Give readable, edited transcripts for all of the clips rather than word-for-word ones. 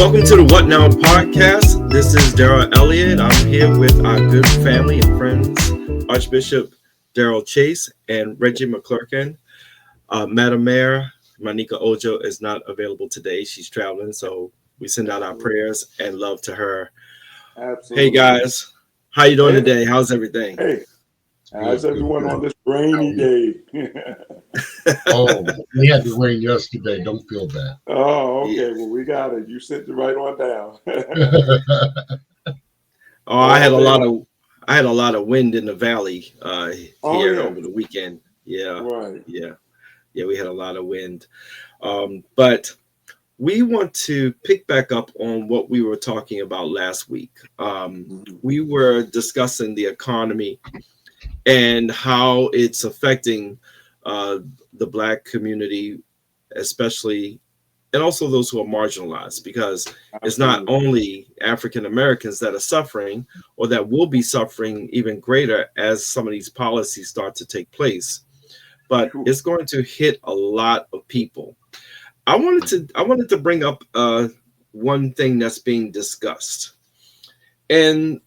Welcome to the What Now podcast. This is Darryl Elliott. I'm here with our good family and friends, Archbishop Darel Chase and Regi McClurkin. Madam Mayor, Myneca Ojo is not available today. She's traveling, so we send out our prayers and love to her. Absolutely. Hey guys, how you doing Hey. today? How's everything? Hey, how's everyone on this rainy day? Oh, we had the rain yesterday. Don't feel bad. Oh, okay. Yeah. Well, we got it. You sent it right on down. Oh, I had a lot of wind in the valley here yeah. over the weekend. Yeah, Right. yeah, we had a lot of wind. But we want to pick back up on what we were talking about last week. We were discussing the economy and how it's affecting the Black community, especially, and also those who are marginalized, because it's not only African Americans that are suffering or that will be suffering even greater as some of these policies start to take place, but it's going to hit a lot of people. I wanted to bring up one thing that's being discussed, and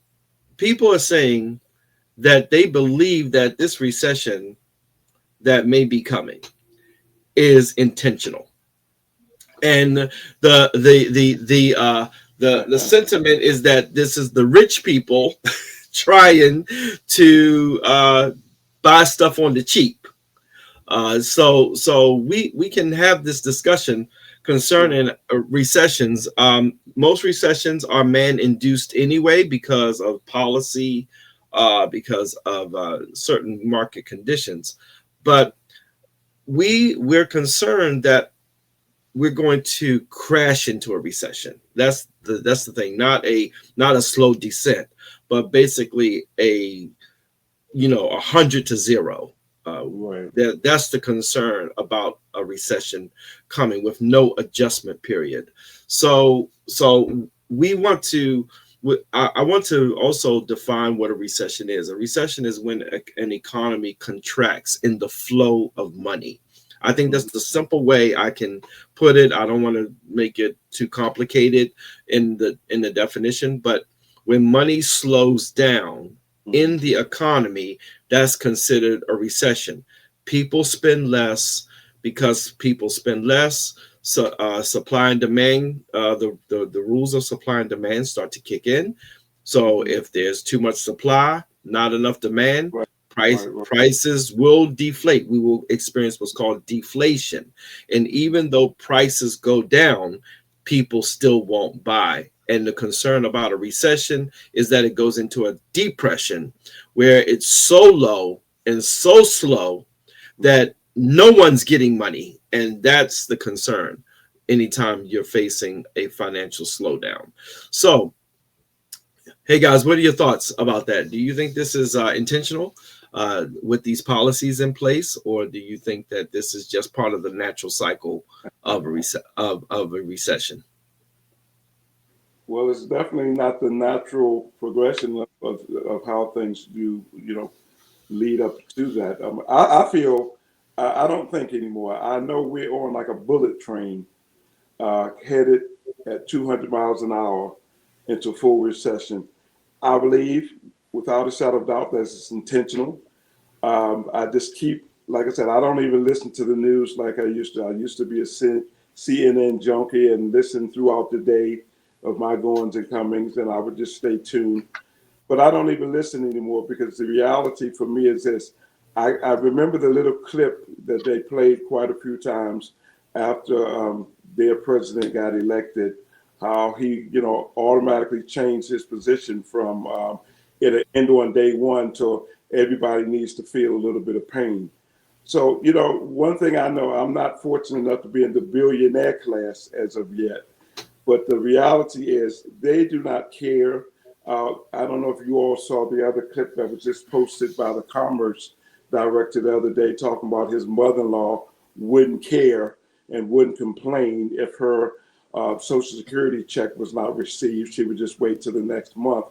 people are saying that they believe that this recession that may be coming is intentional, and the sentiment is that this is the rich people trying to buy stuff on the cheap. So we can have this discussion concerning recessions. Most recessions are man-induced anyway because of policy, because of certain market conditions. But we're concerned that we're going to crash into a recession. That's the thing. Not a slow descent, but basically a 100 to 0. Right. That's the concern about a recession coming with no adjustment period. So we want to. I want to also define what a recession is. A recession is when an economy contracts in the flow of money. I think that's the simple way I can put it. I don't want to make it too complicated in the definition, but when money slows down in the economy, that's considered a recession. People spend less because people spend less. So supply and demand, the rules of supply and demand start to kick in. So if there's too much supply, not enough demand, prices will deflate. We will experience what's called deflation. And even though prices go down, people still won't buy. And the concern about a recession is that it goes into a depression where it's so low and so slow that no one's getting money. And that's the concern anytime you're facing a financial slowdown. So, hey guys, what are your thoughts about that? Do you think this is intentional with these policies in place, or do you think that this is just part of the natural cycle of a recession? Well, it's definitely not the natural progression of how things do, lead up to that. I feel, I don't think anymore. I know we're on like a bullet train headed at 200 miles an hour into full recession. I believe, without a shadow of doubt, that it's intentional. I just keep, like I said, I don't even listen to the news like I used to. I used to be a CNN junkie and listen throughout the day of my goings and comings, and I would just stay tuned. But I don't even listen anymore because the reality for me is this. I remember the little clip that they played quite a few times after their president got elected, how he, automatically changed his position from it'll end on day one to everybody needs to feel a little bit of pain. So, one thing I know, I'm not fortunate enough to be in the billionaire class as of yet. But the reality is they do not care. I don't know if you all saw the other clip that was just posted by the Commerce Director the other day talking about his mother-in-law wouldn't care and wouldn't complain if her Social Security check was not received. She would just wait till the next month.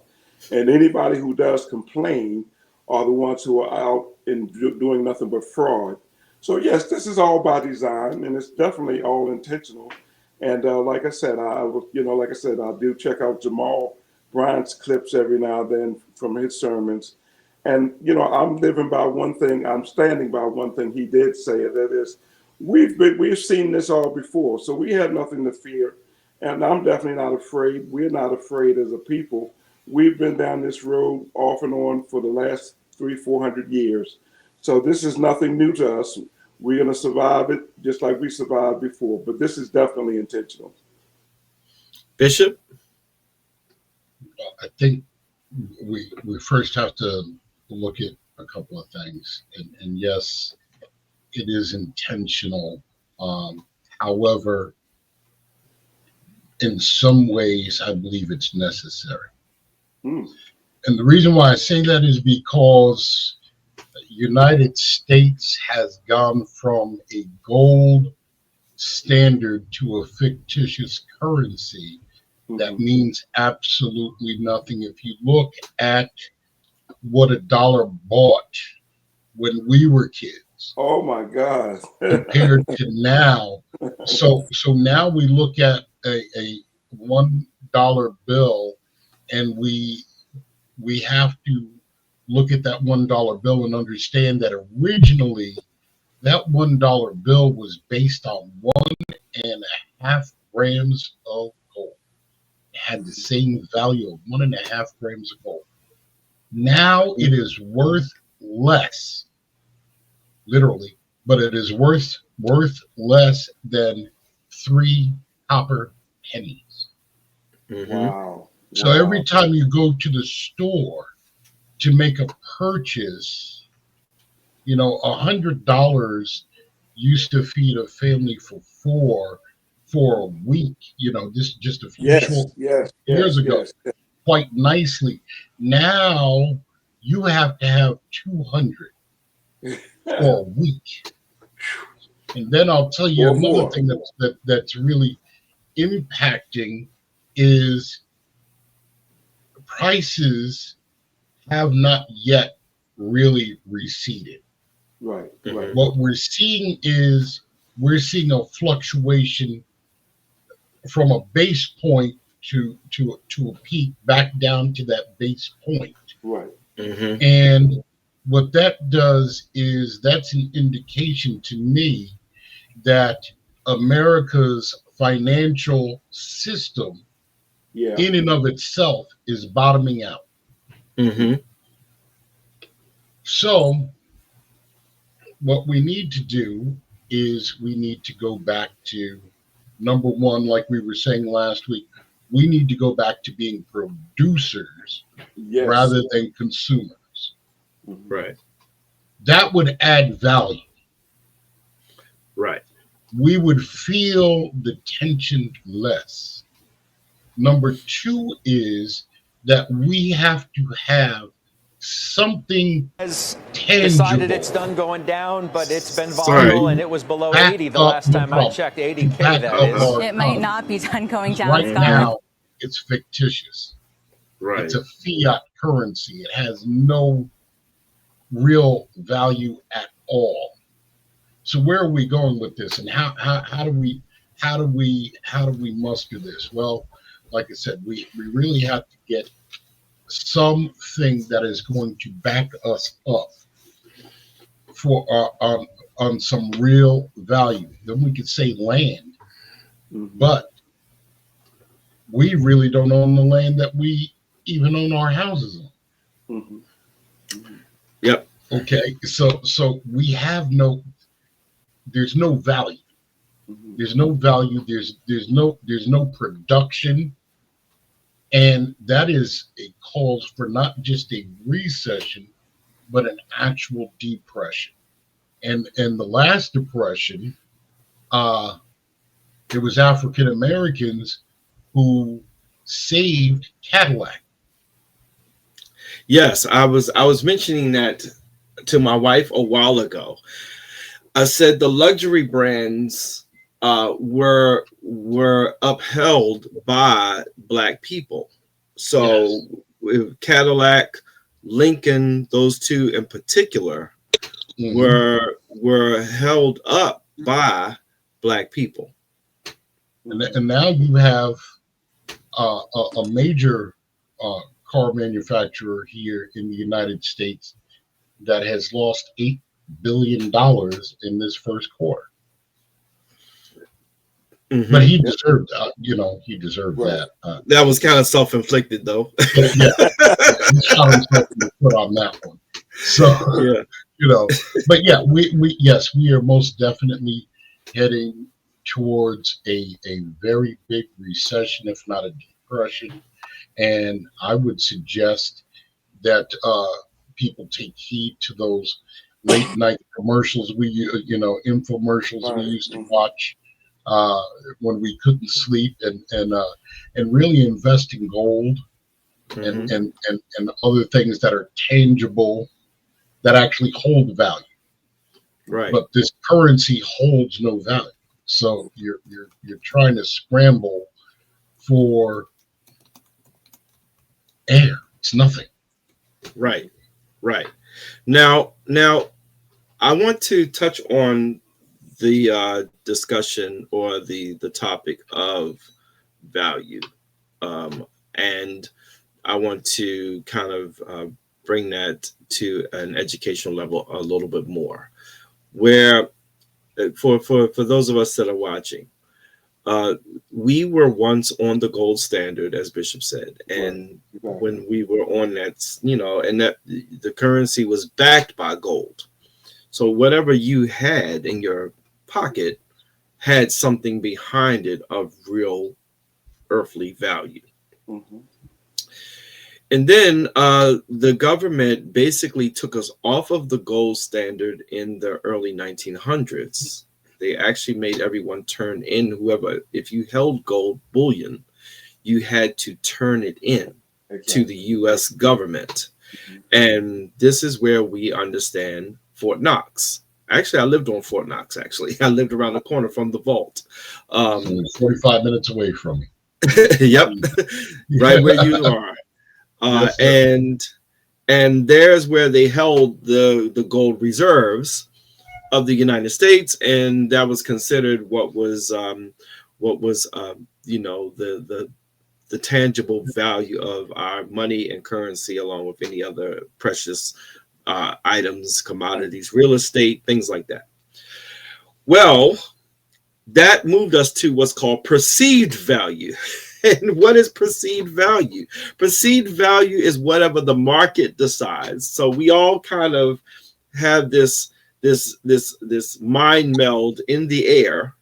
And anybody who does complain are the ones who are out and doing nothing but fraud. So yes, this is all by design, and it's definitely all intentional. And like I said, like I said, I do check out Jamal Bryant's clips every now and then from his sermons. And I'm living by one thing. I'm standing by one thing he did say, and that is, we've seen this all before, so we have nothing to fear. And I'm definitely not afraid. We're not afraid as a people. We've been down this road off and on for the last 300-400 years. So this is nothing new to us. We're going to survive it just like we survived before. But this is definitely intentional. Bishop? I think we first have to look at a couple of things. And yes, it is intentional. However, in some ways, I believe it's necessary. And the reason why I say that is because the United States has gone from a gold standard to a fictitious currency that means absolutely nothing. If you look at what a dollar bought when we were kids, oh my God, compared to now, so now we look at a $1 bill, and we have to look at that $1 bill and understand that originally that $1 bill was based on 1.5 grams of gold. It had the same value of 1.5 grams of gold. Now it is worth less, literally, but it is worth less than 3 copper pennies. Wow. So every time you go to the store to make a purchase, $100 used to feed a family for 4 for a week. This just a few years ago, quite nicely. Now you have to have 200 for a week. And then I'll tell you another thing that's really impacting is prices have not yet really receded. Right. What we're seeing is a fluctuation from a base point to a peak back down to that base point. Right. And what that does is that's an indication to me that America's financial system in and of itself is bottoming out. So what we need to do is we need to go back to number one, like we were saying last week, we need to go back to being producers rather than consumers. Right. That would add value. Right. We would feel the tension less. Number two is that we have to have something has tangible. Decided it's done going down, but it's been volatile, and it was below 80 the last time I checked. 80K, that is. It might not be done going down. Right now, it's fictitious. Right. It's a fiat currency. It has no real value at all. So where are we going with this, and how do we muster this? Well, like I said, we really have to get something that is going to back us up for on some real value. Then we could say land, but we really don't own the land that we even own our houses on. Yep. Okay, so we have there's no value. There's no value. There's no production, and that is a cause for not just a recession, but an actual depression. And the last depression, it was African Americans who saved Cadillac. Yes, I was mentioning that to my wife a while ago. I said the luxury brands were upheld by Black people. So with Cadillac, Lincoln, those two in particular were held up by Black people. And now you have a major car manufacturer here in the United States that has lost $8 billion in this first quarter. Mm-hmm. But he deserved, he deserved that. That was kind of self-inflicted, though. Yeah, he shot himself in the foot on that one. So, but yeah, we are most definitely heading towards a very big recession, if not a depression. And I would suggest that people take heed to those late night commercials infomercials we used to watch when we couldn't sleep, and really invest in gold and other things that are tangible, that actually hold value. Right. But this currency holds no value. So you're trying to scramble for air. It's nothing. Right. Now I want to touch on the discussion or the topic of value, and I want to kind of bring that to an educational level a little bit more, where for those of us that are watching, we were once on the gold standard, as Bishop said, and when we were on that, and that the currency was backed by gold. So whatever you had in your pocket had something behind it of real earthly value. Mm-hmm. And then the government basically took us off of the gold standard in the early 1900s. They actually made everyone turn in if you held gold bullion, you had to turn it in to the U.S. government. Mm-hmm. And this is where we understand Fort Knox. Actually, I lived on Fort Knox, I lived around the corner from the vault. 45 minutes away from me. Yep, right where you are. Yes, and there's where they held the gold reserves of the United States, and that was considered what was the tangible value of our money and currency, along with any other precious items, commodities, real estate, things like that. Well, that moved us to what's called perceived value. And what is perceived value? Perceived value is whatever the market decides. So we all kind of have this mind meld in the air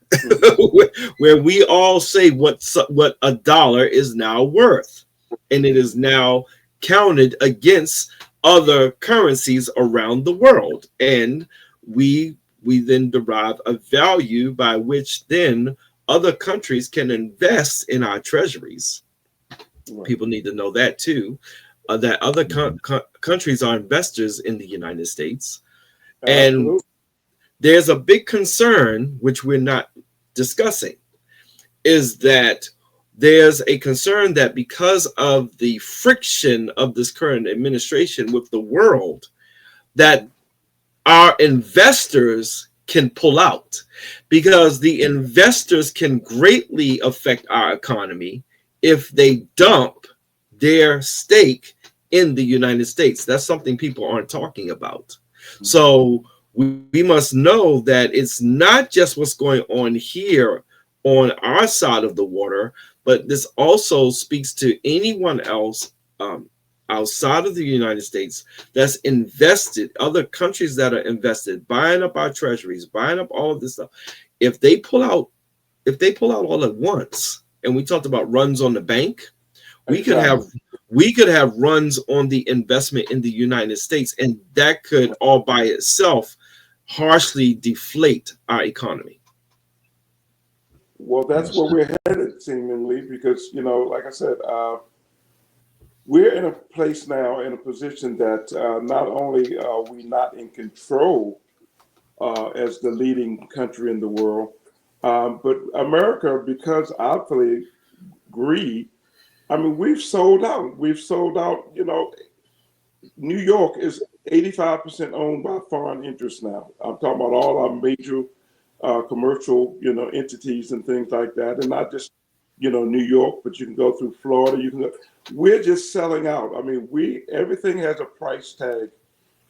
where we all say what $1 is now worth, and it is now counted against other currencies around the world, and we then derive a value by which then other countries can invest in our treasuries. Right. People need to know that too, that other countries are investors in the United States. And there's a big concern, which we're not discussing, is that there's a concern that because of the friction of this current administration with the world, that our investors can pull out, because the investors can greatly affect our economy if they dump their stake in the United States. That's something people aren't talking about. Mm-hmm. So we must know that it's not just what's going on here on our side of the water, but this also speaks to anyone else outside of the United States that's invested, other countries that are invested, buying up our treasuries, buying up all of this stuff. If they pull out all at once, and we talked about runs on the bank, we could have runs on the investment in the United States, and that could all by itself harshly deflate our economy. Well, that's where we're headed, seemingly, because, like I said, we're in a place now, in a position that not only are we not in control as the leading country in the world, but America, because obviously greed, we've sold out. New York is 85% owned by foreign interests now. I'm talking about all our major commercial, entities and things like that, and not just, New York, but you can go through Florida. We're just selling out. I mean, everything has a price tag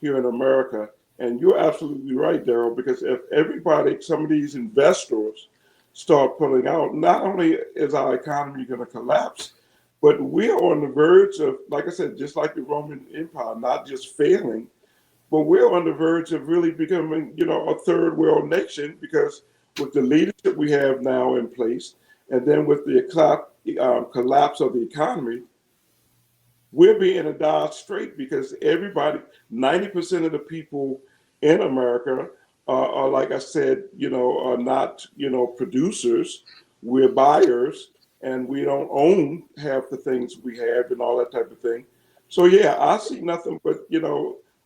here in America, and you're absolutely right, Darryl, because if some of these investors start pulling out, not only is our economy going to collapse, but we're on the verge of, like I said, just like the Roman Empire, not just failing, but we're on the verge of really becoming, a third world nation, because with the leadership we have now in place, and then with the collapse of the economy, we'll be in a dire strait, because 90% of the people in America are, like I said, are not, producers. We're buyers, and we don't own half the things we have and all that type of thing. So yeah, I see nothing but,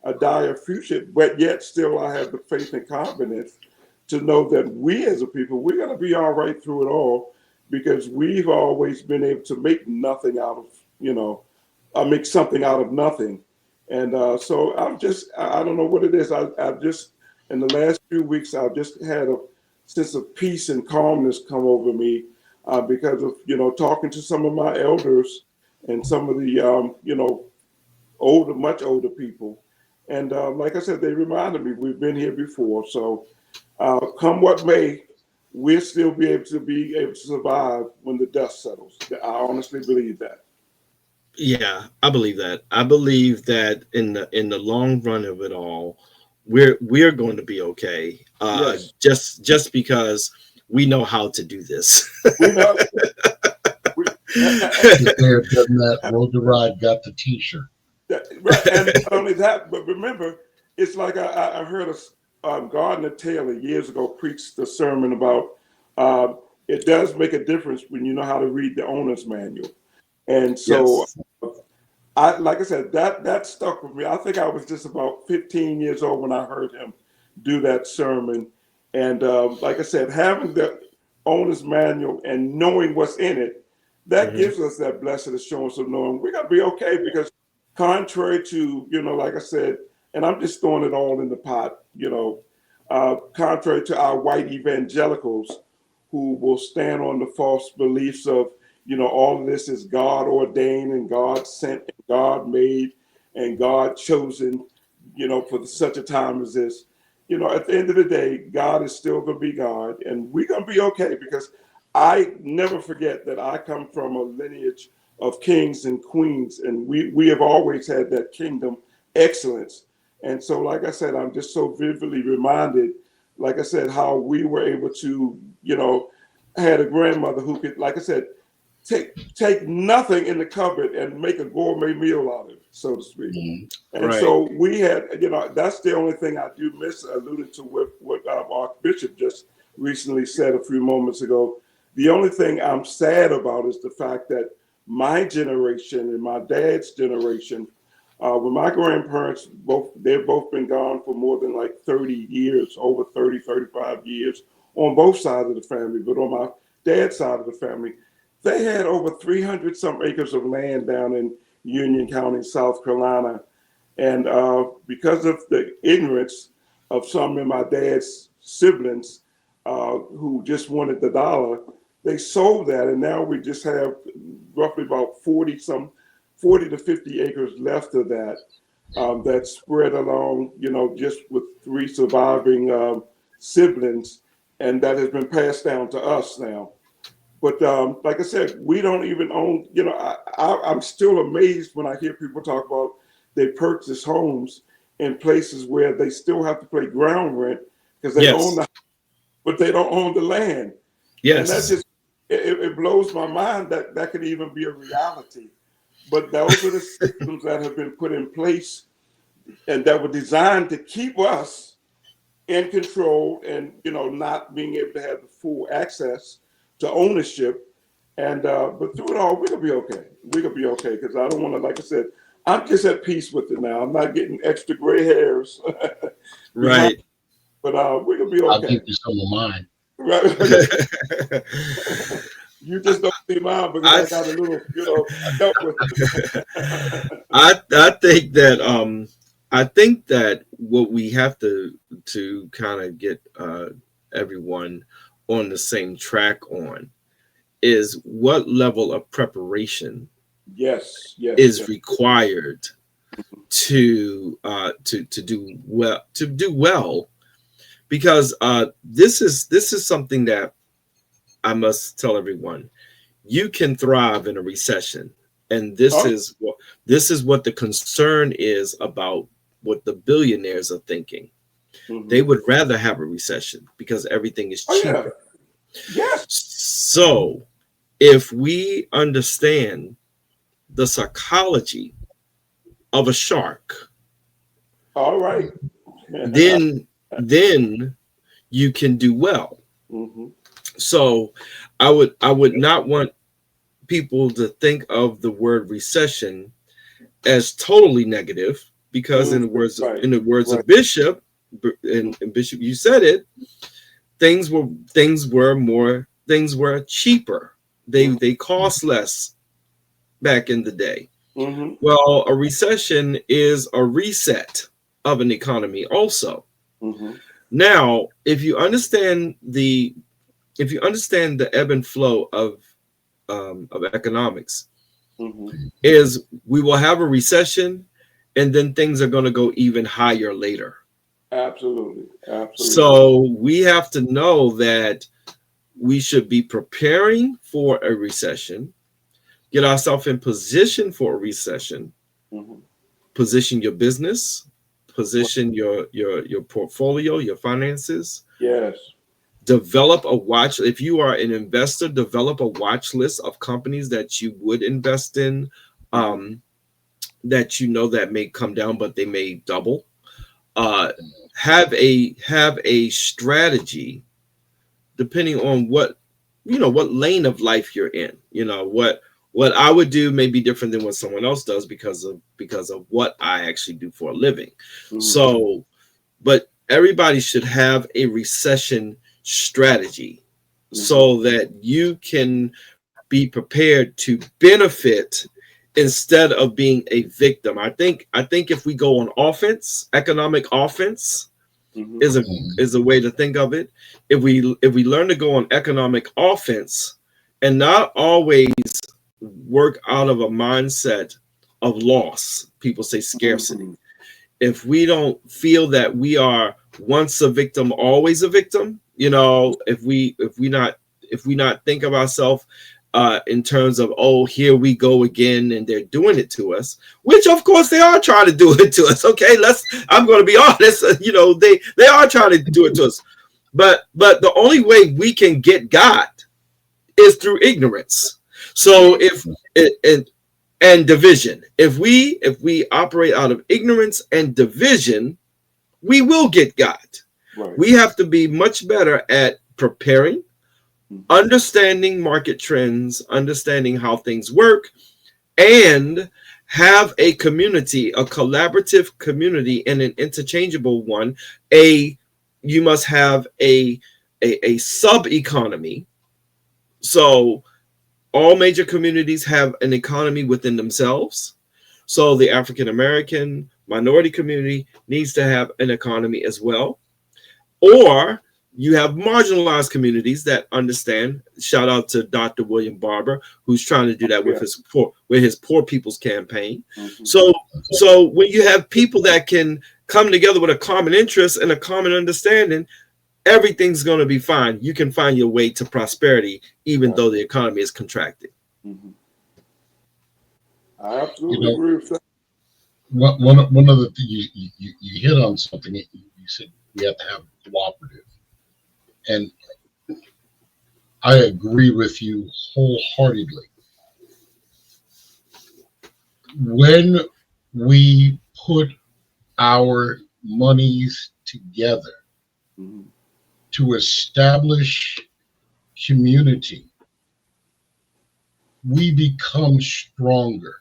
a dire future, but yet still I have the faith and confidence to know that we as a people, we're going to be all right through it all, because we've always been able to make nothing out of, make something out of nothing. And so I don't know what it is. I've just, in the last few weeks, I've just had a sense of peace and calmness come over me because of, talking to some of my elders and some of the, much older people. And like I said, they reminded me we've been here before. So come what may, we'll still be able to survive when the dust settles. I honestly believe that. Yeah, I believe that. I believe that in the long run of it all, we're going to be okay. Yes. Just because we know how to do this. We know. That Road to Ride got the T-shirt. Right, and not only that, but remember, it's like I heard Gardner Taylor years ago preached the sermon about it does make a difference when you know how to read the owner's manual. And so, yes. Like I said, that stuck with me. I think I was just about 15 years old when I heard him do that sermon. And like I said, having the owner's manual and knowing what's in it, that gives us that blessed assurance of knowing we're going to be okay, because contrary to, like I said, and I'm just throwing it all in the pot, contrary to our white evangelicals who will stand on the false beliefs of, all of this is God ordained and God sent and God made and God chosen, for such a time as this. At the end of the day, God is still going to be God, and we're going to be okay, because I never forget that I come from a lineage of kings and queens, and we have always had that kingdom excellence. And so, like I said, I'm just so vividly reminded, like I said, how we were able to, I had a grandmother who could, like I said, take nothing in the cupboard and make a gourmet meal out of it, so to speak. And right. So we had, that's the only thing I do miss, alluded to what Archbishop just recently said a few moments ago. The only thing I'm sad about is the fact that my generation and my dad's generation, when my grandparents, they've both been gone for more than like 30 years, over 30, 35 years on both sides of the family. But on my dad's side of the family, they had over 300 some acres of land down in Union County, South Carolina. And because of the ignorance of some of my dad's siblings who just wanted the dollar, they sold that, and now we just have roughly about 40 to 50 acres left of that, that's spread along, just with 3 surviving siblings, and that has been passed down to us now. But like I said, we don't even own, I'm still amazed when I hear people talk about they purchase homes in places where they still have to pay ground rent because they own the house, but they don't own the land. Yes. And that's just, it blows my mind that could even be a reality. But those are the systems that have been put in place and that were designed to keep us in control and, not being able to have the full access to ownership. And but through it all, we're gonna be okay. We're gonna be okay, because I don't want to, like I said, I'm just at peace with it now. I'm not getting extra gray hairs. Right. But we're gonna be okay. I'll give you some of mine. Right. You just don't see mine because I got a little, I dealt with it. I think that what we have to kind of get everyone on the same track on is what level of preparation is required to do well, because this is something that I must tell everyone. You can thrive in a recession, and this is what the concern is about what the billionaires are thinking. They would rather have a recession because everything is cheaper. Yes. So if we understand the psychology of a shark, all right, then you can do well. So I would not want people to think of the word recession as totally negative, because in the words of Bishop, and Bishop, you said it, things were cheaper. They cost less back in the day. Well, a recession is a reset of an economy also. Now, if you understand the ebb and flow of economics, is we will have a recession, and then things are going to go even higher later. Absolutely. So we have to know that we should be preparing for a recession, get ourselves in position for a recession, position your business, position your portfolio, your finances. Yes. Develop a watch. If you are an investor, develop a watch list of companies that you would invest in, that that may come down, but they may double. Have a strategy depending on what lane of life you're in. What I would do may be different than what someone else does because of what I actually do for a living. So, but everybody should have a recession strategy so that you can be prepared to benefit instead of being a victim. I think if we go on offense, economic offense is a way to think of it. If we learn to go on economic offense and not always work out of a mindset of loss, people say scarcity. If we don't feel that we are once a victim, always a victim, if we not think of ourselves in terms of, oh, here we go again, and they're doing it to us, which of course they are trying to do it to us. Okay, I'm going to be honest. They are trying to do it to us, but the only way we can get God is through ignorance. So and division. If we operate out of ignorance and division, we will get God. Right. We have to be much better at preparing, understanding market trends, understanding how things work, and have a community, a collaborative community, and an interchangeable one. You must have a sub economy. So all major communities have an economy within themselves. So the African American minority community needs to have an economy as well. Or you have marginalized communities that understand. Shout out to Dr. William Barber, who's trying to do that with his Poor People's Campaign. So when you have people that can come together with a common interest and a common understanding, everything's going to be fine. You can find your way to prosperity, even though the economy is contracting. I absolutely agree with that. One of the things you hit on something. You said we have to have cooperative, and I agree with you wholeheartedly. When we put our monies together to establish community, we become stronger.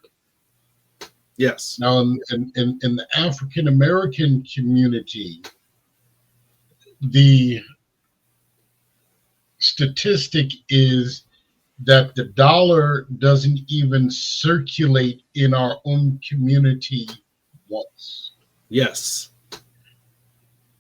Yes. Now, in the African American community, the statistic is that the dollar doesn't even circulate in our own community once. Yes.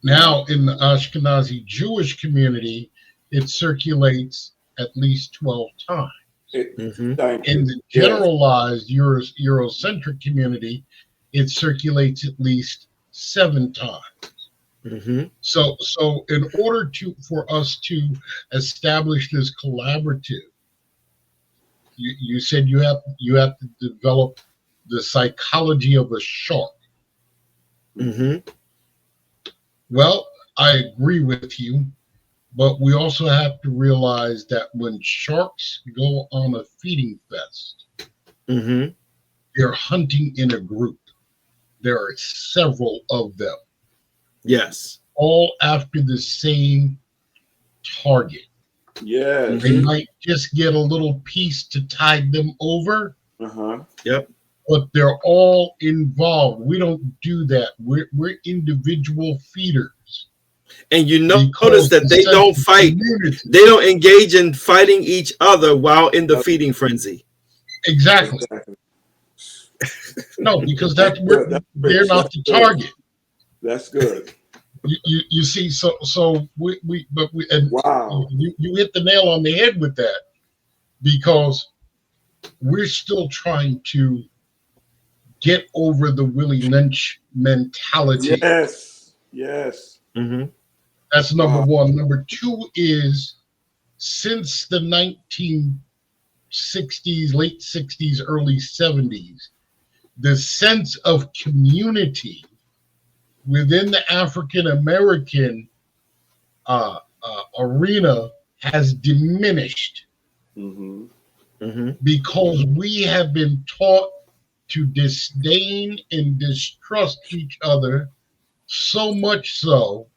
Now, in the Ashkenazi Jewish community, it circulates at least 12 times. In the generalized Eurocentric community, it circulates at least 7 times. So in order for us to establish this collaborative, you said you have to develop the psychology of a shark. Well, I agree with you, but we also have to realize that when sharks go on a feeding fest, they're hunting in a group. There are several of them. Yes. All after the same target. Yes. They might just get a little piece to tide them over. Yep. But they're all involved. We don't do that. We're individual feeders. And you notice that they don't fight. They don't engage in fighting each other while in the feeding frenzy. Exactly. No, because they're not the target. That's good. You see, so we wow. You hit the nail on the head with that, because we're still trying to get over the Willie Lynch mentality. Yes. Yes. That's number one. Number two is, since the 1960s, late 60s, early 70s, the sense of community within the African American arena has diminished because we have been taught to disdain and distrust each other, so much so,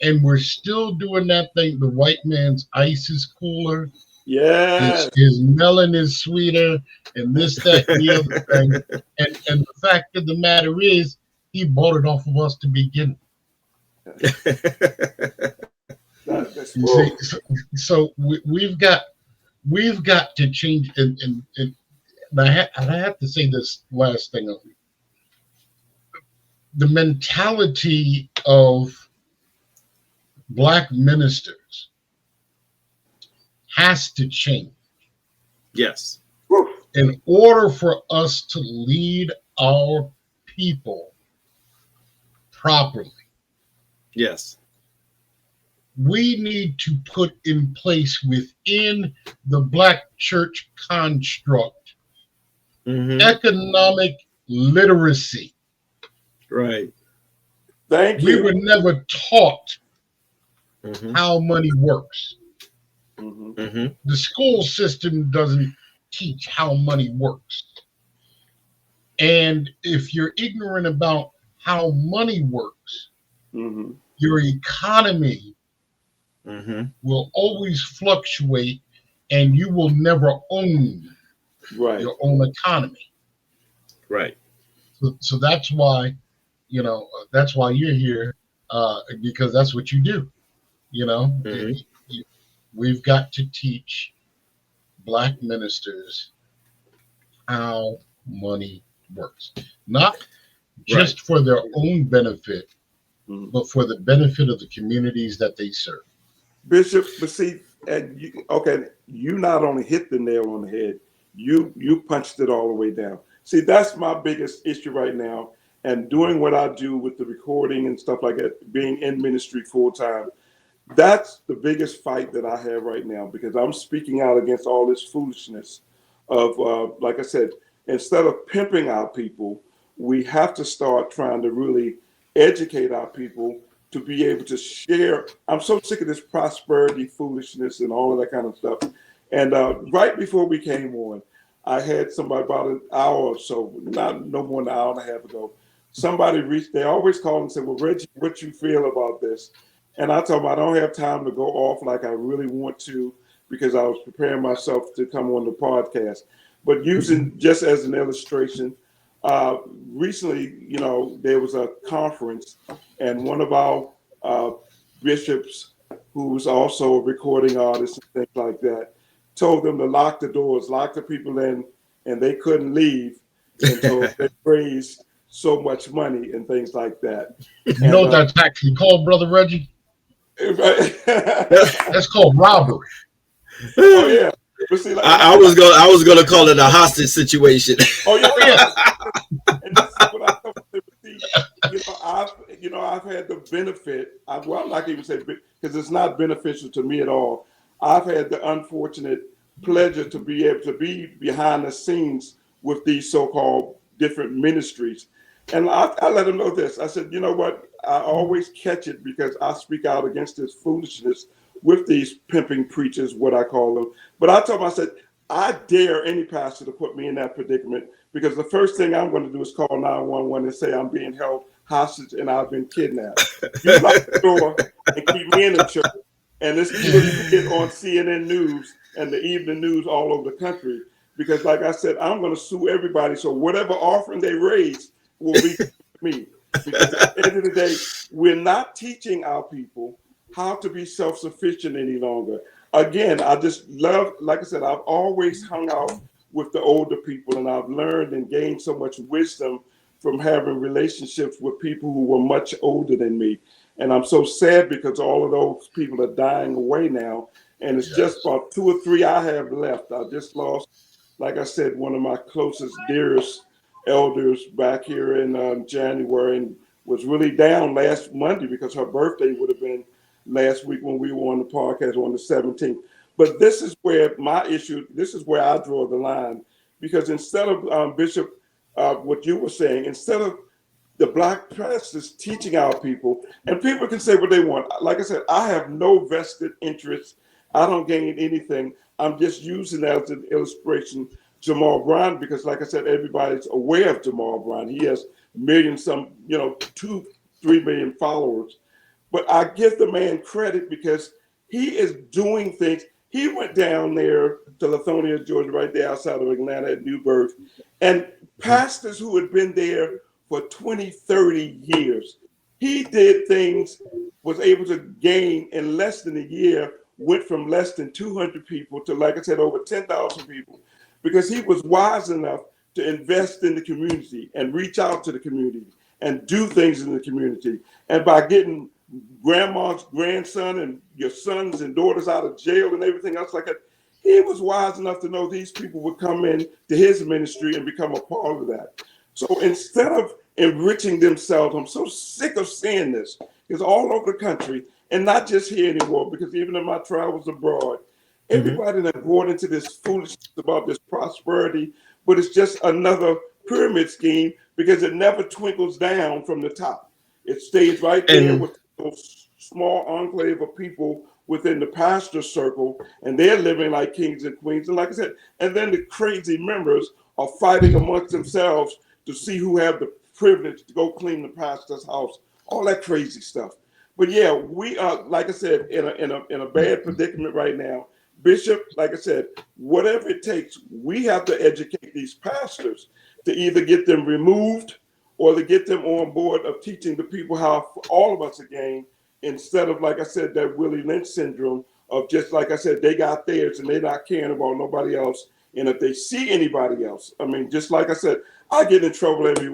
and we're still doing that thing. The white man's ice is cooler. Yes. His melon is sweeter, and this, that, and the other thing. And the fact of the matter is, he bought it off of us to begin. You see, so we've got to change. And I have to say this last thing. The mentality of Black ministers has to change. Yes. In order for us to lead our people properly. Yes. We need to put in place within the Black church construct economic literacy. Right. Thank you. We were never taught how money works. The school system doesn't teach how money works. And if you're ignorant about how money works, your economy will always fluctuate, and you will never own your own economy. Right. So that's why, that's why you're here, because that's what you do. We've got to teach Black ministers how money works, not just for their own benefit, but for the benefit of the communities that they serve. Bishop, but see, you not only hit the nail on the head, you punched it all the way down. See, that's my biggest issue right now. And doing what I do with the recording and stuff like that, being in ministry full time, that's the biggest fight that I have right now, because I'm speaking out against all this foolishness of, like I said, instead of pimping our people, we have to start trying to really educate our people to be able to share. I'm so sick of this prosperity foolishness and all of that kind of stuff. And right before we came on, I had somebody about an hour or so, no more than an hour and a half ago, somebody reached, they always call and say, well, Reggie, what you feel about this? And I told them I don't have time to go off like I really want to, because I was preparing myself to come on the podcast. But using just as an illustration, recently, there was a conference, and one of our bishops, who's also a recording artist and things like that, told them to lock the doors, lock the people in, and they couldn't leave until they raised so much money and things like that. You know what that's actually called, Brother Reggie? That's called robbery. Oh yeah. But see, I was gonna call it a hostage situation. Oh yeah. And this is what I told them. See, I've had the benefit. I'm not going to say because it's not beneficial to me at all. I've had the unfortunate pleasure to be able to be behind the scenes with these so-called different ministries. And I let them know this. I said, you know what? I always catch it because I speak out against this foolishness with these pimping preachers, what I call them. But I told them, I said, I dare any pastor to put me in that predicament, because the first thing I'm going to do is call 911 and say I'm being held hostage and I've been kidnapped. You lock the door and keep me in the church, and let's get on CNN News and the evening news all over the country. Because like I said, I'm going to sue everybody. So whatever offering they raise will be me. Because at the end of the day, we're not teaching our people how to be self-sufficient any longer. Again, I just love, like I said, I've always hung out with the older people, and I've learned and gained so much wisdom from having relationships with people who were much older than me. And I'm so sad because all of those people are dying away now. And it's just about 2 or 3 I have left. I just lost, like I said, one of my closest, dearest elders back here in January, and was really down last Monday because her birthday would have been last week when we were on the podcast on the 17th. But this is where my issue, this is where I draw the line, because instead of Bishop, what you were saying, instead of the black press is teaching our people, and people can say what they want. Like I said, I have no vested interest. I don't gain anything. I'm just using that as an illustration, Jamal Brown, because like I said, everybody's aware of Jamal Brown. He has millions, 2-3 million followers. But I give the man credit because he is doing things. He went down there to Lithonia, Georgia, right there outside of Atlanta at New Birth, and pastors who had been there for 20, 30 years. He did things, was able to gain in less than a year, went from less than 200 people to, like I said, over 10,000 people, because he was wise enough to invest in the community and reach out to the community and do things in the community. And by getting grandma's grandson and your sons and daughters out of jail and everything else like that, he was wise enough to know these people would come in to his ministry and become a part of that. So instead of enriching themselves, I'm so sick of seeing this. It's all over the country, and not just here anymore, because even in my travels abroad, everybody that brought into this foolishness about this prosperity, but it's just another pyramid scheme because it never twinkles down from the top. It stays right there with those small enclave of people within the pastor circle, and they're living like kings and queens. And like I said, and then the crazy members are fighting amongst themselves to see who have the privilege to go clean the pastor's house, all that crazy stuff. But yeah, we are, like I said, in a bad predicament right now. Bishop, like I said, whatever it takes, we have to educate these pastors to either get them removed or to get them on board of teaching the people how all of us are gained, instead of, like I said, that Willie Lynch syndrome of just, like I said, they got theirs and they're not caring about nobody else. And if they see anybody else, I mean, just like I said, I get in trouble every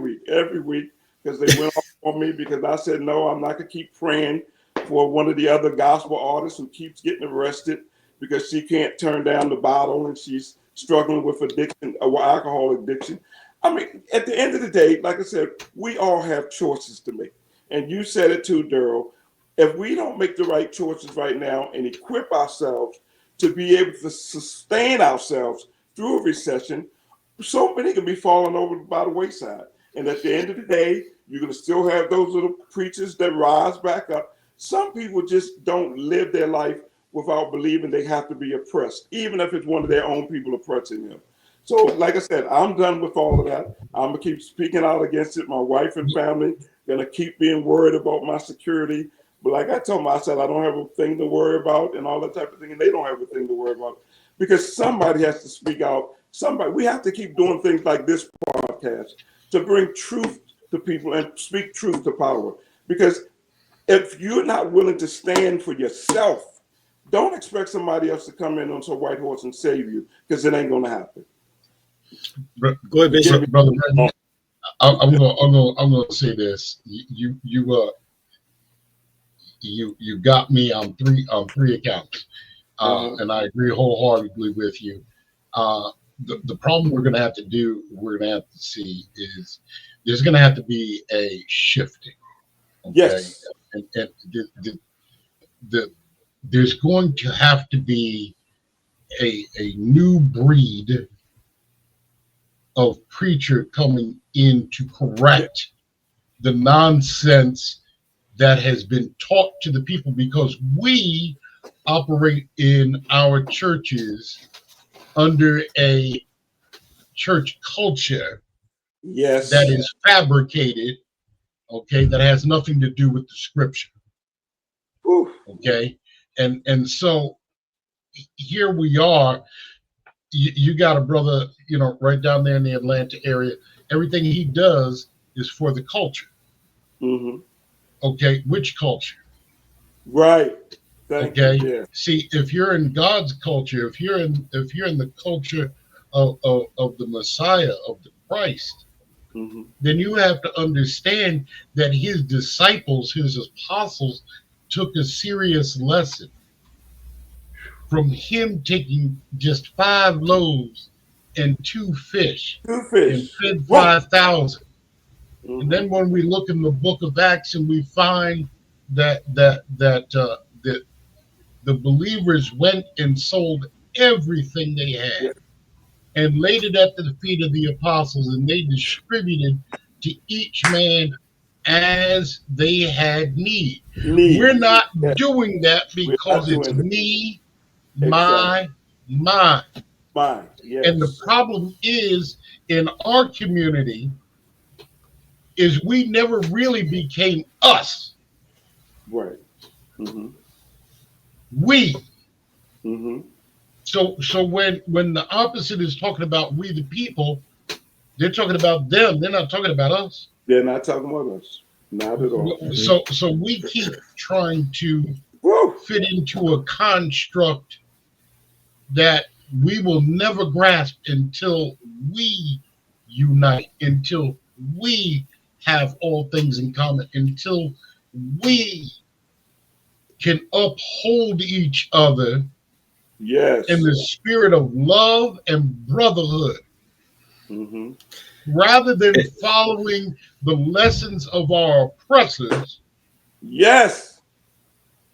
week, because they went off on me because I said, no, I'm not going to keep praying for one of the other gospel artists who keeps getting arrested because she can't turn down the bottle and she's struggling with addiction, or alcohol addiction. I mean, at the end of the day, like I said, we all have choices to make. And you said it too, Darryl. If we don't make the right choices right now and equip ourselves to be able to sustain ourselves through a recession, so many can be falling over by the wayside. And at the end of the day, you're going to still have those little preachers that rise back up. Some people just don't live their life without believing they have to be oppressed, even if it's one of their own people oppressing them. So, like I said, I'm done with all of that. I'm going to keep speaking out against it. My wife and family going to keep being worried about my security. But like I told them, I said, I don't have a thing to worry about and all that type of thing. And they don't have a thing to worry about because somebody has to speak out. We have to keep doing things like this podcast to bring truth to people and speak truth to power. Because if you're not willing to stand for yourself, don't expect somebody else to come in on some white horse and save you, because it ain't going to happen. Go ahead, Bishop. Brother, I'm gonna say this. You got me on three accounts, and I agree wholeheartedly with you. The problem we're gonna have to see is there's gonna have to be a shifting. Okay? Yes. And there's going to have to be a new breed of preacher coming in to correct the nonsense that has been taught to the people, because we operate in our churches under a church culture that is fabricated, okay, that has nothing to do with the scripture. Ooh. Okay, and so here we are. You got a brother, right down there in the Atlanta area. Everything he does is for the culture. Mm-hmm. Okay, which culture? Right. Okay. Yeah. See, if you're in God's culture, if you're in the culture of the Messiah, of the Christ, then you have to understand that his disciples, his apostles, took a serious lesson from him taking just 5 loaves and 2 fish, and fed 5,000. And then when we look in the book of Acts and we find that the believers went and sold everything they had and laid it at the feet of the apostles, and they distributed to each man as they had need. We're not doing that because it's me, mine. Yes. And the problem is, in our community, is we never really became us. Right. Mm-hmm. We. Mm-hmm. So when the opposite is talking about we the people, they're talking about them. They're not talking about us. They're not talking about us. Not at all. So we keep trying to fit into a construct that we will never grasp until we unite, until we have all things in common, until we can uphold each other in the spirit of love and brotherhood, rather than following the lessons of our oppressors,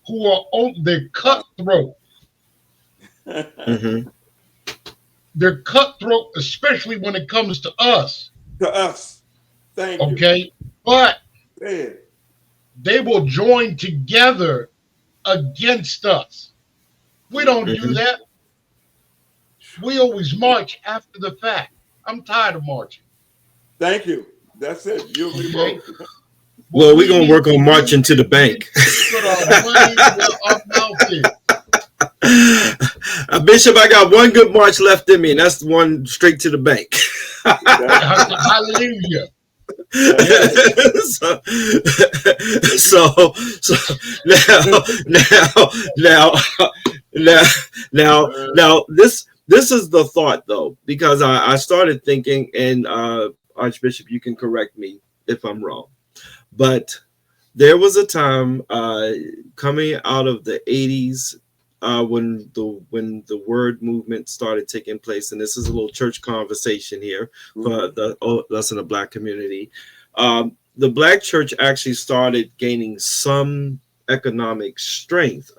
who are they're cutthroat. They're cutthroat, especially when it comes to us. Thank you. Okay, but they will join together against us. We don't do that. We always march after the fact. I'm tired of marching. Thank you. That's it. You'll be both. Well, we're going to work on marching to the bank. Put our money where our mouth is. Bishop, I got one good march left in me, and that's the one straight to the bank. Hallelujah. so now this is the thought, though, because I started thinking, and Archbishop, you can correct me if I'm wrong, but there was a time coming out of the 80s when the word movement started taking place, and this is a little church conversation here for us in the Black community. The Black church actually started gaining some economic strength.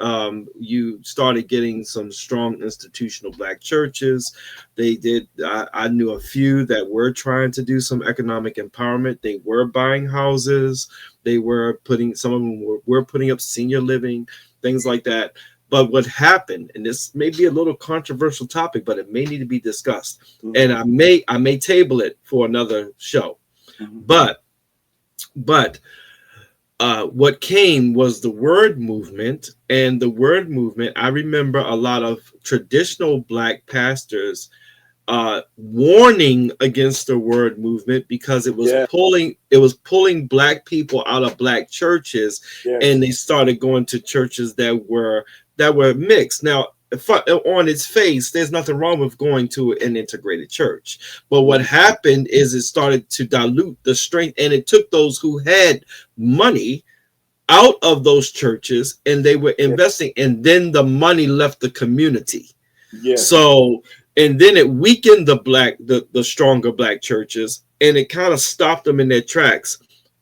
You started getting some strong institutional Black churches. They did. I knew a few that were trying to do some economic empowerment. They were buying houses. They were some of them were putting up senior living, things like that. But what happened, and this may be a little controversial topic, but it may need to be discussed, and I may table it for another show. But what came was the word movement, and the word movement. I remember a lot of traditional Black pastors warning against the word movement because it was pulling Black people out of Black churches, and they started going to churches that were mixed. Now, on its face, there's nothing wrong with going to an integrated church. But what happened is it started to dilute the strength, and it took those who had money out of those churches, and they were investing, and then the money left the community. So, and then it weakened the stronger black churches, and it kind of stopped them in their tracks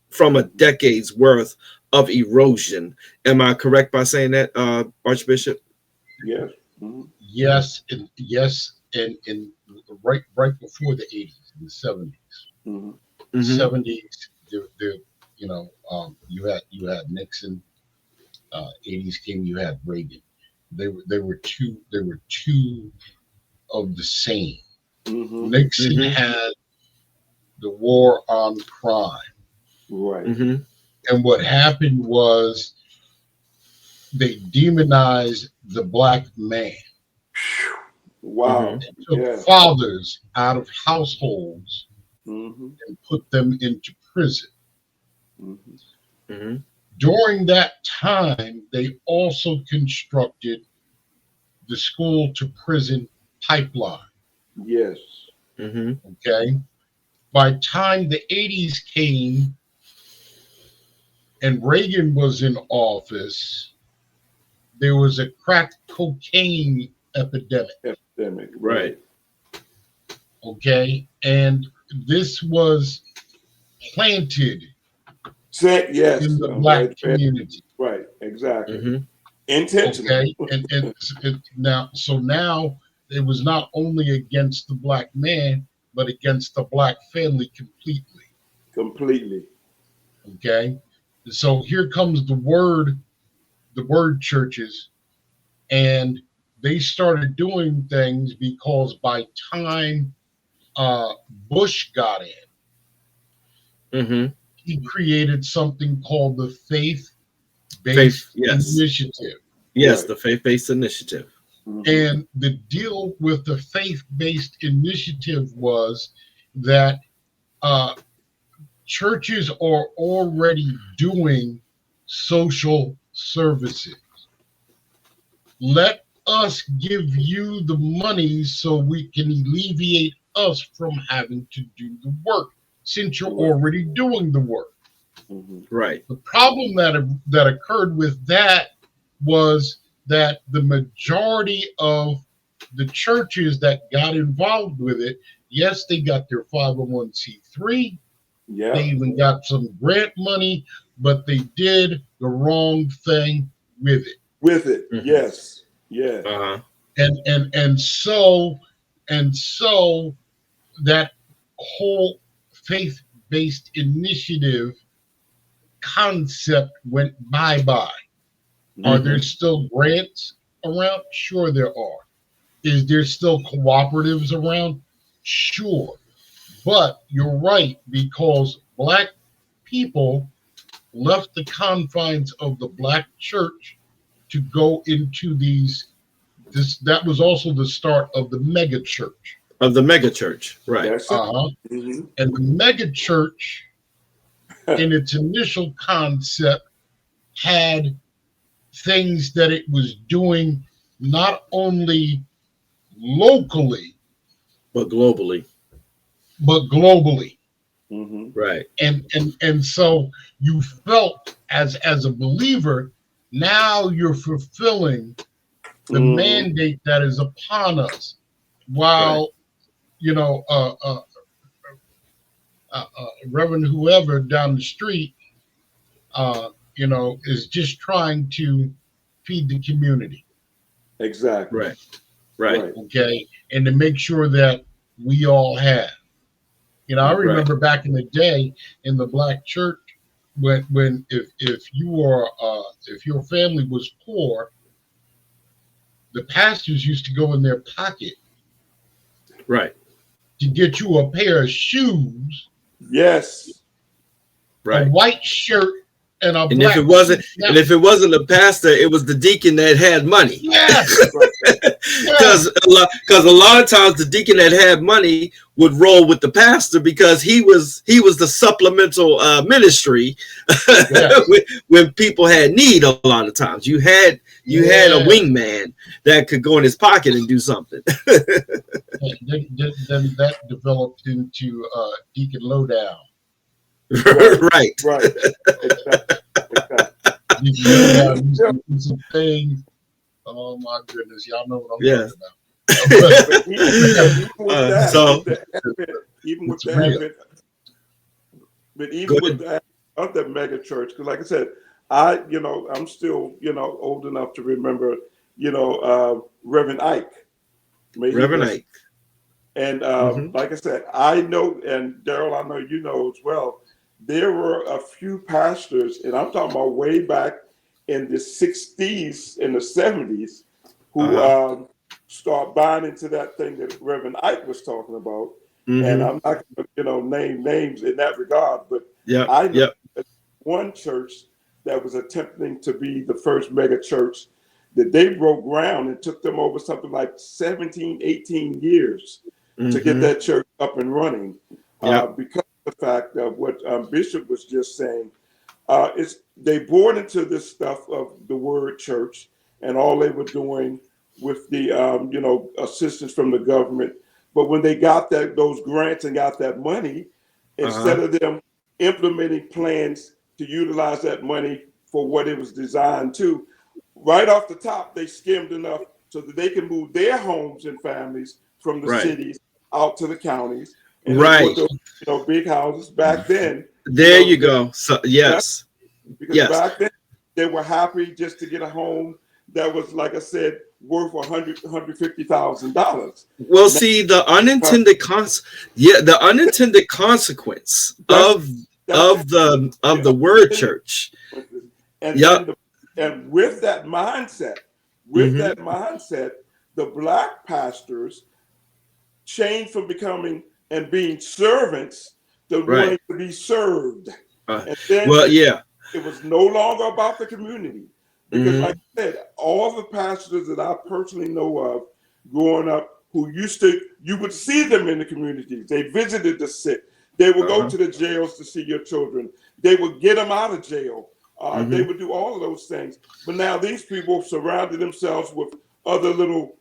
from a decade's worth of erosion. Am I correct by saying that, Archbishop? Yes. Yes, and right before the 80s, in the 70s. 70s, you had Nixon. 80s came, you had Reagan. They were two of the same. Nixon had the war on crime. Right. And what happened was they demonized the black man. Wow. They took fathers out of households and put them into prison. During that time, they also constructed the school to prison pipeline. Yes. Okay. By the time the 80s came and Reagan was in office, there was a crack cocaine epidemic. Right. Okay. And this was planted in the black community. Right. Exactly. Intentionally. Okay. And now it was not only against the black man, but against the black family completely. Okay. So here comes the word churches, and they started doing things because by time Bush got in, he created something called the faith-based initiative. Yes, the faith-based initiative. And the deal with the faith-based initiative was that churches are already doing social services. Let us give you the money so we can alleviate us from having to do the work, since you're already doing the work. Right. The problem that occurred with that was that the majority of the churches that got involved with it, yes, they got their 501c3. Yeah. They even got some grant money, but they did the wrong thing with it. Yes. And so that whole faith-based initiative concept went bye-bye. Are there still grants around? Sure there are. Is there still cooperatives around? Sure. But you're right, because black people left the confines of the black church to go into that was also the start of the mega church. Of the mega church, right. And the mega church, in its initial concept, had things that it was doing not only locally, but globally. Right. And so you felt as a believer, now you're fulfilling the mandate that is upon us, while Reverend whoever down the street is just trying to feed the community. Exactly. Right. Okay. And to make sure that we all have. I remember back in the day in the black church, when if your family was poor, the pastors used to go in their pocket, right, to get you a pair of shoes, yes, a white shirt, and a and black. If it wasn't the pastor, it was the deacon that had money. Yes. because a lot of times the deacon that had money would roll with the pastor because he was the supplemental ministry when people had need. A lot of times you had a wingman that could go in his pocket and do something. Then that developed into Deacon Lowdown. Right. Exactly. Some things. Oh my goodness, y'all know what I'm talking about. Even with the of the mega church, because like I said, I'm still old enough to remember Reverend Ike. Reverend Ike. And like I said, I know, and Darryl, I know you know as well, there were a few pastors, and I'm talking about way back in the 60s and the 70s, who start buying into that thing that Reverend Ike was talking about. And I'm not going to name names in that regard, but I know one church that was attempting to be the first mega church, that they broke ground and took them over something like 17, 18 years to get that church up and running. Because of the fact of what Bishop was just saying, they bought into this stuff of the word church and all they were doing with the assistance from the government. But when they got those grants and got that money, instead of them implementing plans to utilize that money for what it was designed to, right off the top, they skimmed enough so that they can move their homes and families from the cities out to the counties. And those, big houses back then. There you go. So yes. Because back then they were happy just to get a home that was, like I said, worth $150,000. Well, see, the unintended consequence of the word church. And and with that mindset, the black pastors changed from becoming and being servants to wanting to be served. And then it was no longer about the community. Because like I said, all the pastors that I personally know of growing up who you would see them in the communities. They visited the sick. They would go to the jails to see your children. They would get them out of jail. They would do all of those things. But now these people surrounded themselves with other little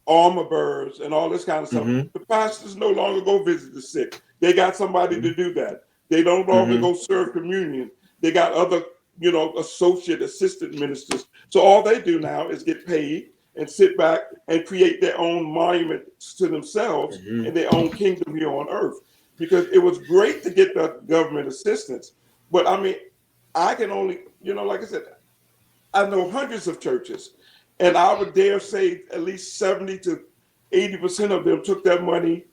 armor bearers and all this kind of stuff. The pastors no longer go visit the sick. They got somebody to do that. They don't longer go serve communion. They got other associate assistant ministers. So all they do now is get paid and sit back and create their own monuments to themselves in their own kingdom here on earth. Because it was great to get the government assistance. But I mean, I can only, like I said, I know hundreds of churches, and I would dare say at least 70 to 80% of them took that money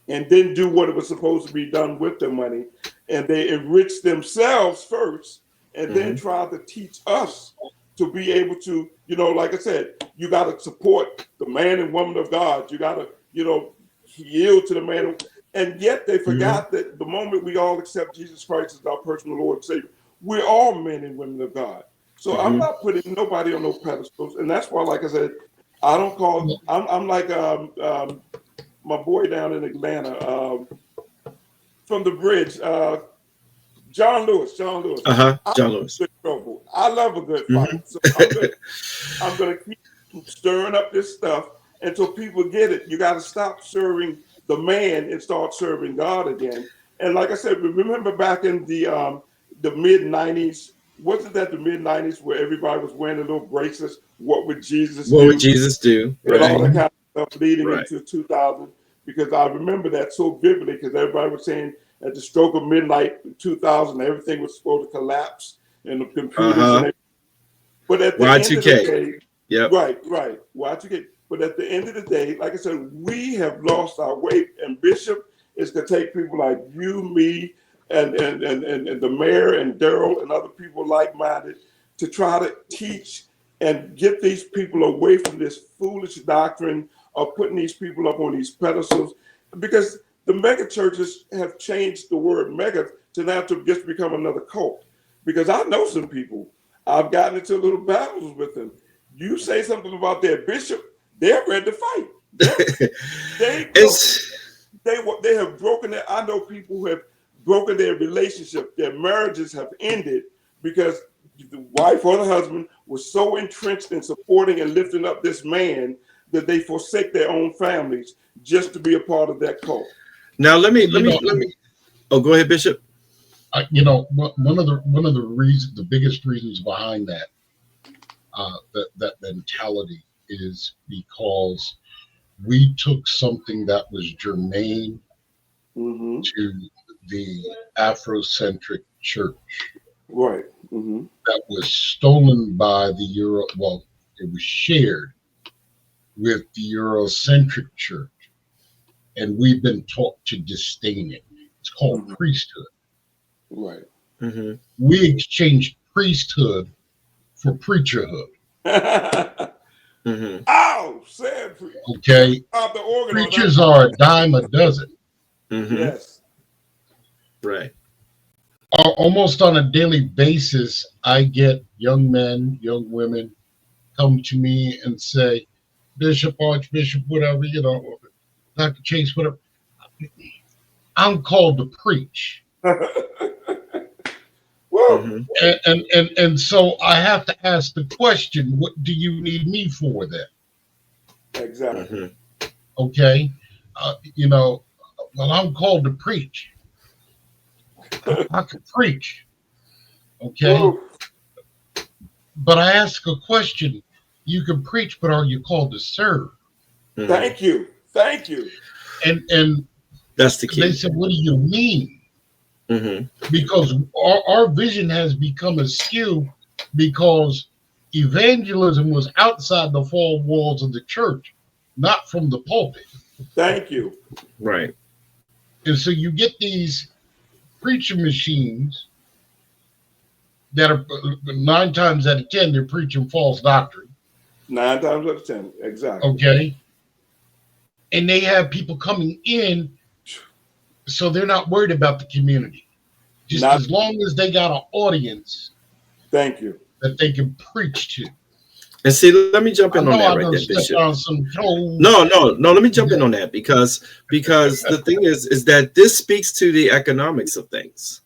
and didn't do what it was supposed to be done with the money. And they enriched themselves first and then tried to teach us to be able to, like I said, you got to support the man and woman of God. You got to, yield to the man. And yet they forgot that the moment we all accept Jesus Christ as our personal Lord and Savior, we're all men and women of God. So I'm not putting nobody on no pedestals. And that's why, like I said, I don't call, I'm like my boy down in Atlanta from the bridge, John Lewis. John Lewis. I love a good fight. So I'm going to keep stirring up this stuff until people get it. You got to stop serving the man and start serving God again. And like I said, remember back in the mid 90s, wasn't that the mid 90s where everybody was wearing the little bracelets? What would Jesus do? What would Jesus do? And all that kind of stuff leading into 2000. Because I remember that so vividly, because everybody was saying at the stroke of midnight in 2000, everything was supposed to collapse and the computers and everything. But at the end of the day, right, Y2K. But at the end of the day, like I said, we have lost our way. And Bishop is to take people like you, me, and the mayor and Darryl and other people like-minded to try to teach and get these people away from this foolish doctrine of putting these people up on these pedestals, because the mega churches have changed the word mega to now to just become another cult. Because I know some people, I've gotten into little battles with them. You say something about their bishop, they're ready to fight. They have broken their. I know people who have broken their relationship. Their marriages have ended because the wife or the husband was so entrenched in supporting and lifting up this man that they forsake their own families just to be a part of that cult. Now let me. Oh, go ahead, Bishop. One of the reasons, the biggest reasons behind that that mentality is because we took something that was germane to the Afrocentric church, right? That was stolen by the Euro. Well, it was shared with the Eurocentric church, and we've been taught to disdain it. It's called priesthood. Right. We exchanged priesthood for preacherhood. Ow, sad. Okay. Preachers are a dime a dozen. Yes. Right. Almost on a daily basis, I get young men, young women come to me and say, Bishop, Archbishop, whatever, Dr. Chase, whatever. I'm called to preach. And so I have to ask the question, what do you need me for then? Exactly. Okay. Well, I'm called to preach. I can preach. Okay. Whoa. But I ask a question. You can preach, but are you called to serve? Thank you. And that's the key. They said, what do you mean? Because our vision has become askew because evangelism was outside the four walls of the church, not from the pulpit. Thank you. Right. And so you get these preacher machines that are 9 times out of 10, they're preaching false doctrine. 9 times out of 10, exactly. Okay. And they have people coming in, so they're not worried about the community. Just as long as they got an audience. Thank you. That they can preach to. And see, let me jump in on that right there, Bishop. No, let me jump in on that because the thing is that this speaks to the economics of things.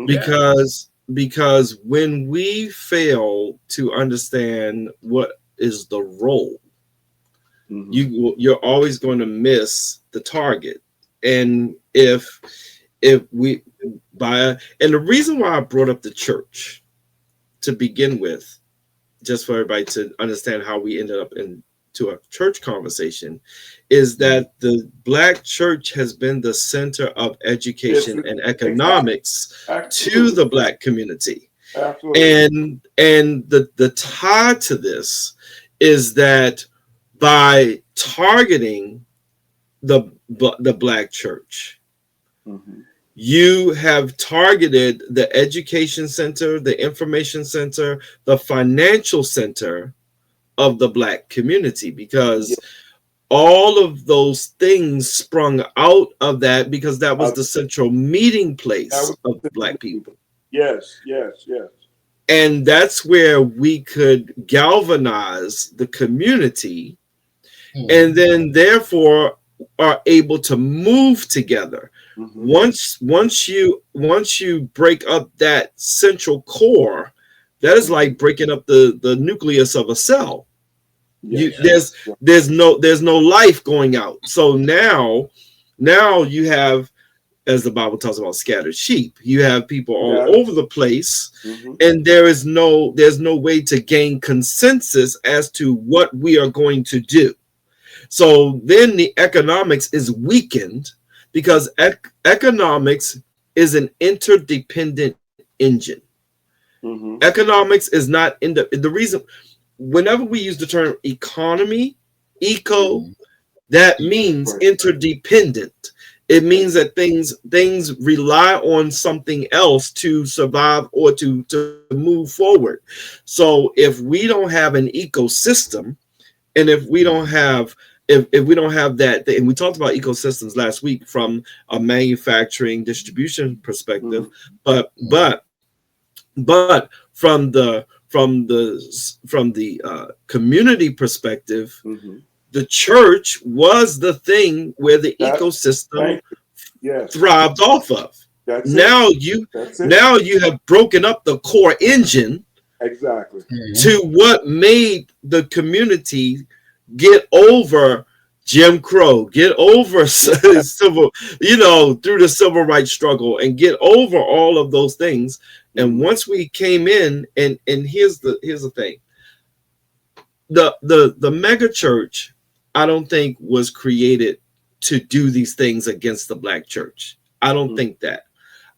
Because when we fail to understand what is the role, you're always going to miss the target. And and the reason why I brought up the church to begin with, just for everybody to understand how we ended up into a church conversation, is that the Black church has been the center of education and economics to the Black community. Absolutely. And the tie to this is that by targeting the Black church, you have targeted the education center, the information center, the financial center of the Black community, because all of those things sprung out of that, because that was the central meeting place of Black people. Yes. And that's where we could galvanize the community and then therefore are able to move together. Once you break up that central core, that is like breaking up the nucleus of a cell. There's no life going out. So now you have, as the Bible talks about, scattered sheep. You have people all over the place, and there's no way to gain consensus as to what we are going to do. So then the economics is weakened, because economics is an interdependent engine. Economics is not the reason. Whenever we use the term economy, that means interdependent. It means that things rely on something else to survive or to move forward. So if we don't have an ecosystem, and if we don't have that, and we talked about ecosystems last week from a manufacturing distribution perspective, but from the community perspective, the church was the thing where the ecosystem thrived off of. Now you have broken up the core engine to what made the community get over Jim Crow, get over civil, through the civil rights struggle, and get over all of those things. And once we came in, and here's the thing, the mega church, I don't think was created to do these things against the black church. I don't think that.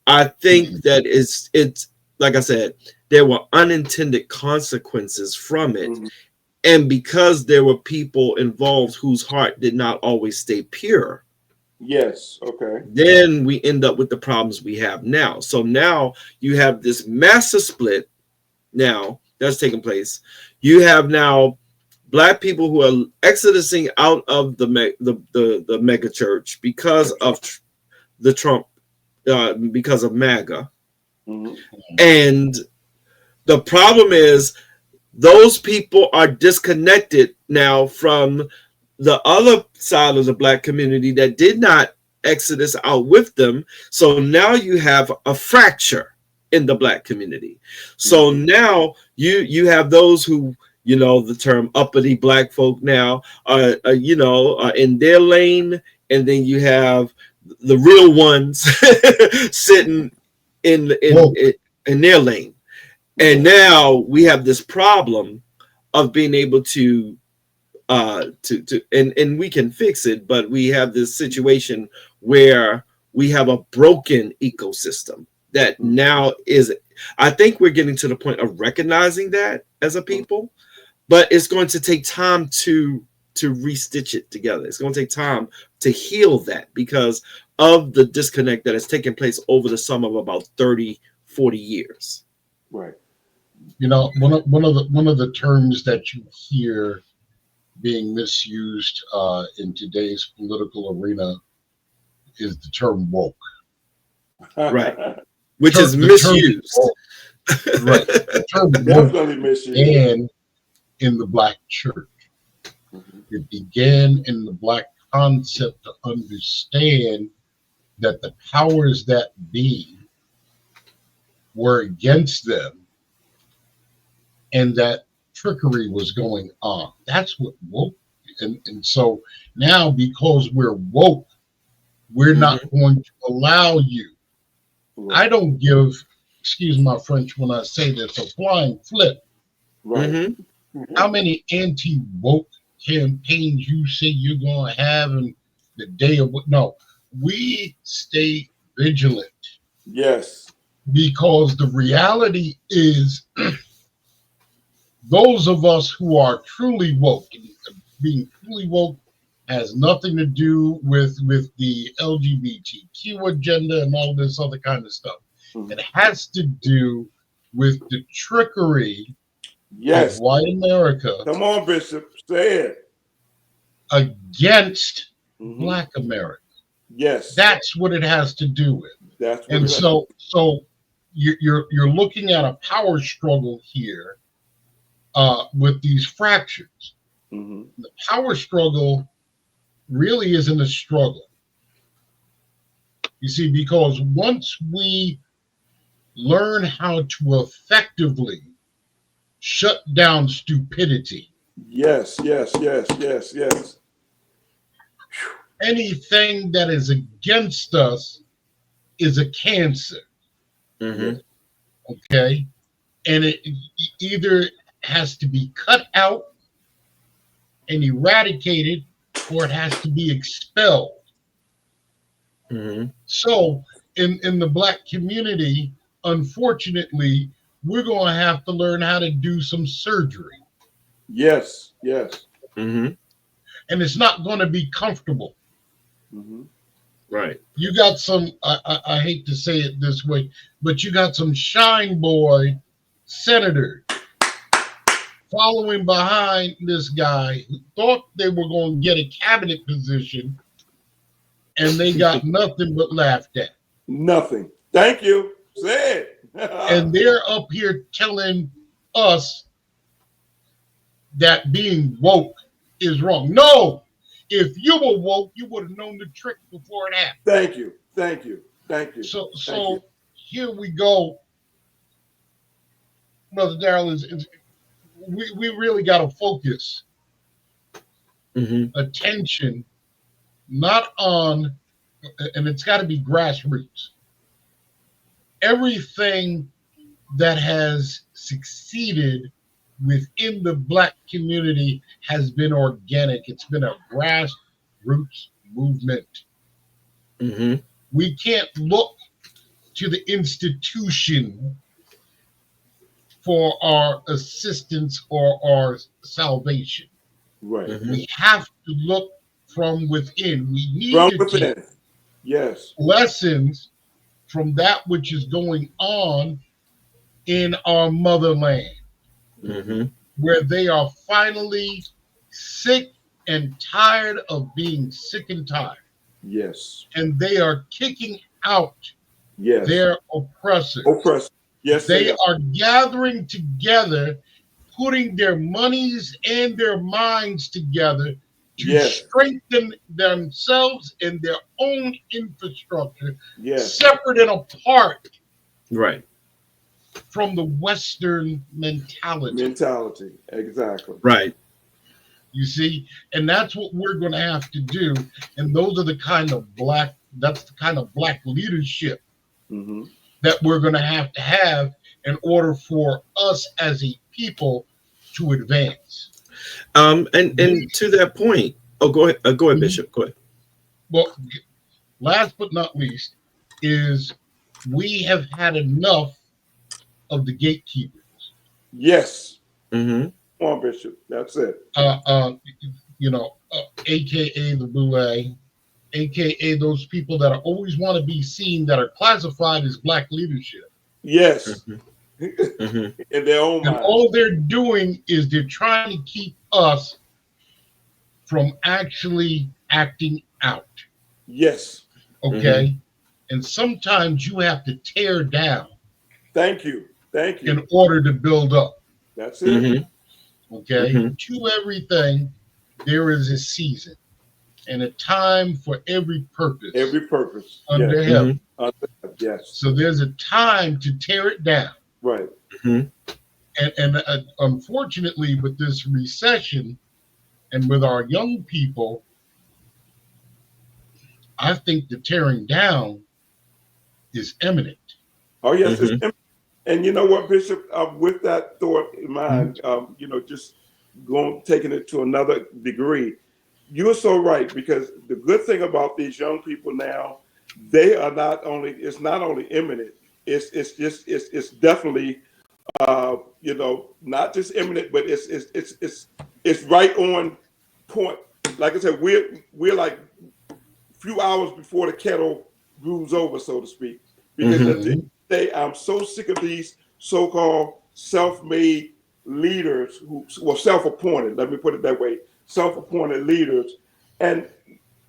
I think that it's like I said, there were unintended consequences from it. And because there were people involved whose heart did not always stay pure. Yes. Okay. Then we end up with the problems we have now. So now you have this massive split now that's taking place. You have now black people who are exodusing out of the mega church because of the Trump, because of MAGA. And the problem is, those people are disconnected now from the other side of the black community that did not exodus out with them. So now you have a fracture in the black community. So now you have those who, the term uppity black folk now are in their lane, and then you have the real ones sitting in their lane. And now we have this problem of being able to and we can fix it, but we have this situation where we have a broken ecosystem that now is, I think we're getting to the point of recognizing that as a people, but it's going to take time to restitch it together. It's going to take time to heal that because of the disconnect that has taken place over the sum of about 30, 40 years. Right. One of the terms that you hear being misused in today's political arena is the term woke. Right. Which is misused. Right. The term definitely misused. Began in the black church. It began in the black concept to understand that the powers that be were against them, and that trickery was going on. That's what woke. And so now, because we're woke, we're not going to allow you. I don't give, excuse my French when I say this, a flying flip. Right. How many anti-woke campaigns you say you're going to have in the day of what? No, we stay vigilant. Yes. Because the reality is, those of us who are truly woke, being truly woke has nothing to do with the LGBTQ agenda and all this other kind of stuff. It has to do with the trickery of white America. Come on, Bishop, say it. Against black America. Yes. That's what it has to do with. That's what and so you're looking at a power struggle here with these fractures. The power struggle really isn't a struggle. You see, because once we learn how to effectively shut down stupidity. Yes. Anything that is against us is a cancer. Okay? And it either has to be cut out and eradicated, or it has to be expelled. So in the black community, unfortunately, we're going to have to learn how to do some surgery. Yes. And it's not going to be comfortable. Right. You got some, I hate to say it this way, but you got some shine boy senators following behind this guy who thought they were going to get a cabinet position, and they got nothing but laughed at. Nothing. Thank you. Say it. And they're up here telling us that being woke is wrong. No, if you were woke, you would have known the trick before it happened. Thank you. Thank you. Thank you. So here we go, Brother Darrell. We really got to focus attention not on, and it's got to be grassroots. Everything that has succeeded within the Black community has been organic. It's been a grassroots movement. We can't look to the institution for our assistance or our salvation. Right. We have to look from within. We need From to within. take Yes. lessons from that which is going on in our motherland, where they are finally sick and tired of being sick and tired. Yes. And they are kicking out their oppressors. Yes. They are gathering together, putting their monies and their minds together to strengthen themselves and their own infrastructure, separate and apart from the Western mentality. Exactly. Right. You see, and that's what we're going to have to do. And those are the kind of that's the kind of Black leadership that we're going to have in order for us as a people to advance. And to that point, go ahead, Bishop. Go ahead. Well, last but not least, is we have had enough of the gatekeepers. Yes. Come on, Bishop. That's it. AKA the boule, AKA those people that always want to be seen that are classified as Black leadership. Yes. In their own mind. All they're doing is they're trying to keep us from actually acting out. Yes. Okay. And sometimes you have to tear down. Thank you. In order to build up. That's it. Okay. To everything, there is a season and a time for every purpose. Under heaven. Yes. So there's a time to tear it down. Right. And unfortunately, with this recession and with our young people, I think the tearing down is imminent. Oh, yes. It's imminent. And you know what, Bishop, with that thought in mind, just taking it to another degree, you're so right, because the good thing about these young people now, it's not only imminent, it's definitely, not just imminent, but it's right on point. Like I said, we're like a few hours before the kettle brews over, so to speak, because at the end of the day, I'm so sick of these so-called self-made leaders self-appointed, let me put it that way, self-appointed leaders. And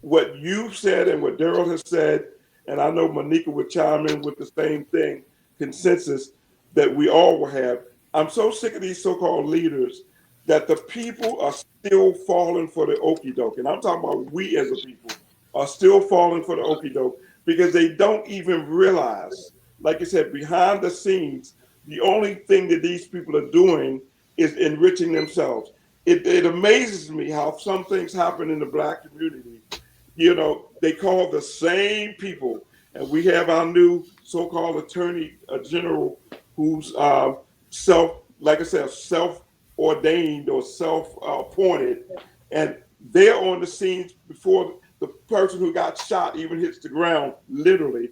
what you've said and what Darryl has said, and I know Myneca would chime in with the same thing, consensus that we all will have. I'm so sick of these so-called leaders that the people are still falling for the okie doke. And I'm talking about we as a people are still falling for the okie doke because they don't even realize, like I said, behind the scenes, the only thing that these people are doing is enriching themselves. It amazes me how some things happen in the Black community. They call the same people, and we have our new so-called attorney general who's self-ordained or self-appointed, and they're on the scenes before the person who got shot even hits the ground, literally.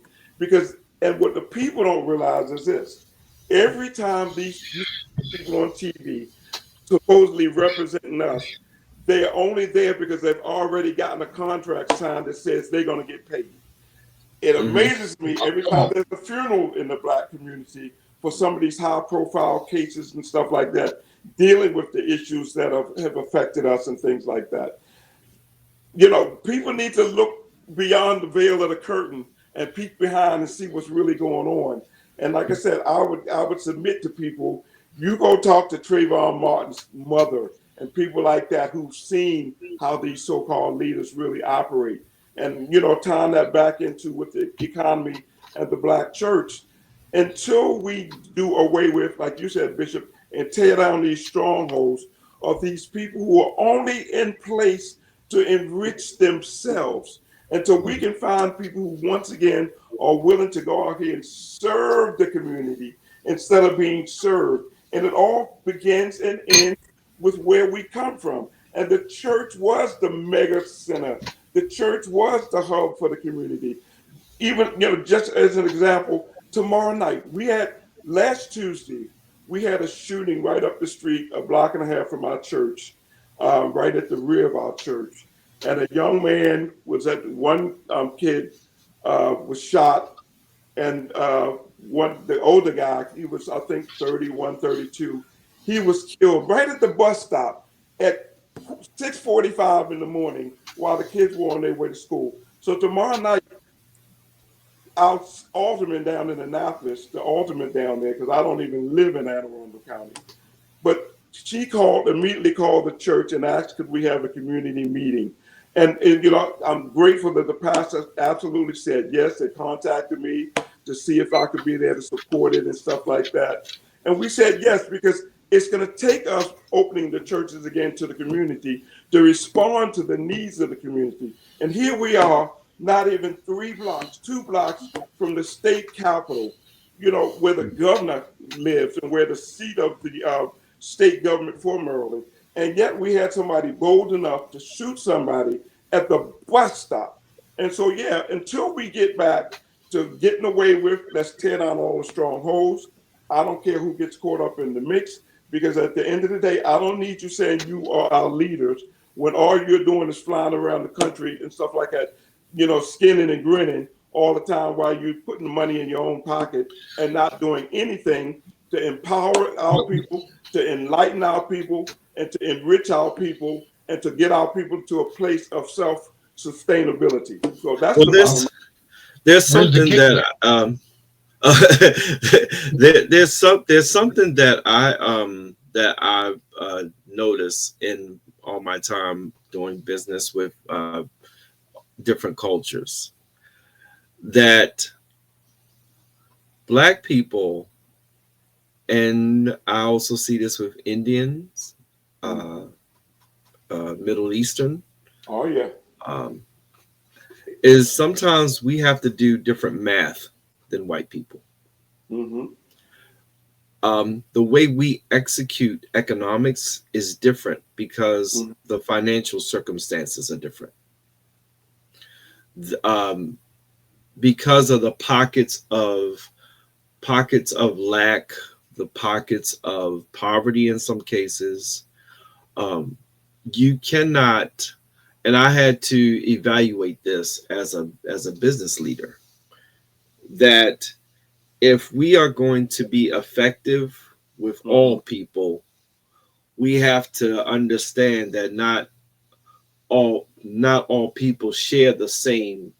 And what the people don't realize is this: every time these people on TV supposedly representing us, they are only there because they've already gotten a contract signed that says they're going to get paid. It amazes me every time there's a funeral in the Black community for some of these high-profile cases and stuff like that, dealing with the issues that have affected us and things like that. People need to look beyond the veil of the curtain and peek behind and see what's really going on. And like I said, I would submit to people, you go talk to Trayvon Martin's mother and people like that who've seen how these so-called leaders really operate. And, tying that back into with the economy and the Black church, until we do away with, like you said, Bishop, and tear down these strongholds of these people who are only in place to enrich themselves, until we can find people who, once again, are willing to go out here and serve the community instead of being served. And it all begins and ends with where we come from. And the church was the mega center. The church was the hub for the community. Even, just as an example, tomorrow night, last Tuesday, we had a shooting right up the street, a block and a half from our church, right at the rear of our church. And a young man one kid was shot, and the older guy, he was, I think, 31, 32. He was killed right at the bus stop at 6:45 in the morning while the kids were on their way to school. So tomorrow night, our alderman down in Annapolis, the alderman down there, because I don't even live in Anne Arundel County, but she immediately called the church and asked, could we have a community meeting? And I'm grateful that the pastor absolutely said yes. They contacted me to see if I could be there to support it and stuff like that. And we said yes, because it's going to take us opening the churches again to the community to respond to the needs of the community. And here we are, not even 2 blocks from the state capitol, where the governor lives and where the seat of the state government for Maryland. And yet we had somebody bold enough to shoot somebody at the bus stop. And so, until we get back to getting away with, let's tear down all the strongholds. I don't care who gets caught up in the mix, because at the end of the day, I don't need you saying you are our leaders when all you're doing is flying around the country and stuff like that, skinning and grinning all the time while you're putting the money in your own pocket and not doing anything to empower our people, to enlighten our people, and to enrich our people, and to get our people to a place of self-sustainability. So that's there's something that there's something that I've noticed in all my time doing business with different cultures, that Black people, and I also see this with Indians, Middle Eastern. Oh yeah. Is sometimes we have to do different math than white people. Mm-hmm. The way we execute economics is different because the financial circumstances are different. Because of the pockets of lack, the pockets of poverty in some cases, you cannot. And I had to evaluate this as a business leader, that if we are going to be effective with all people, we have to understand that not all people share the same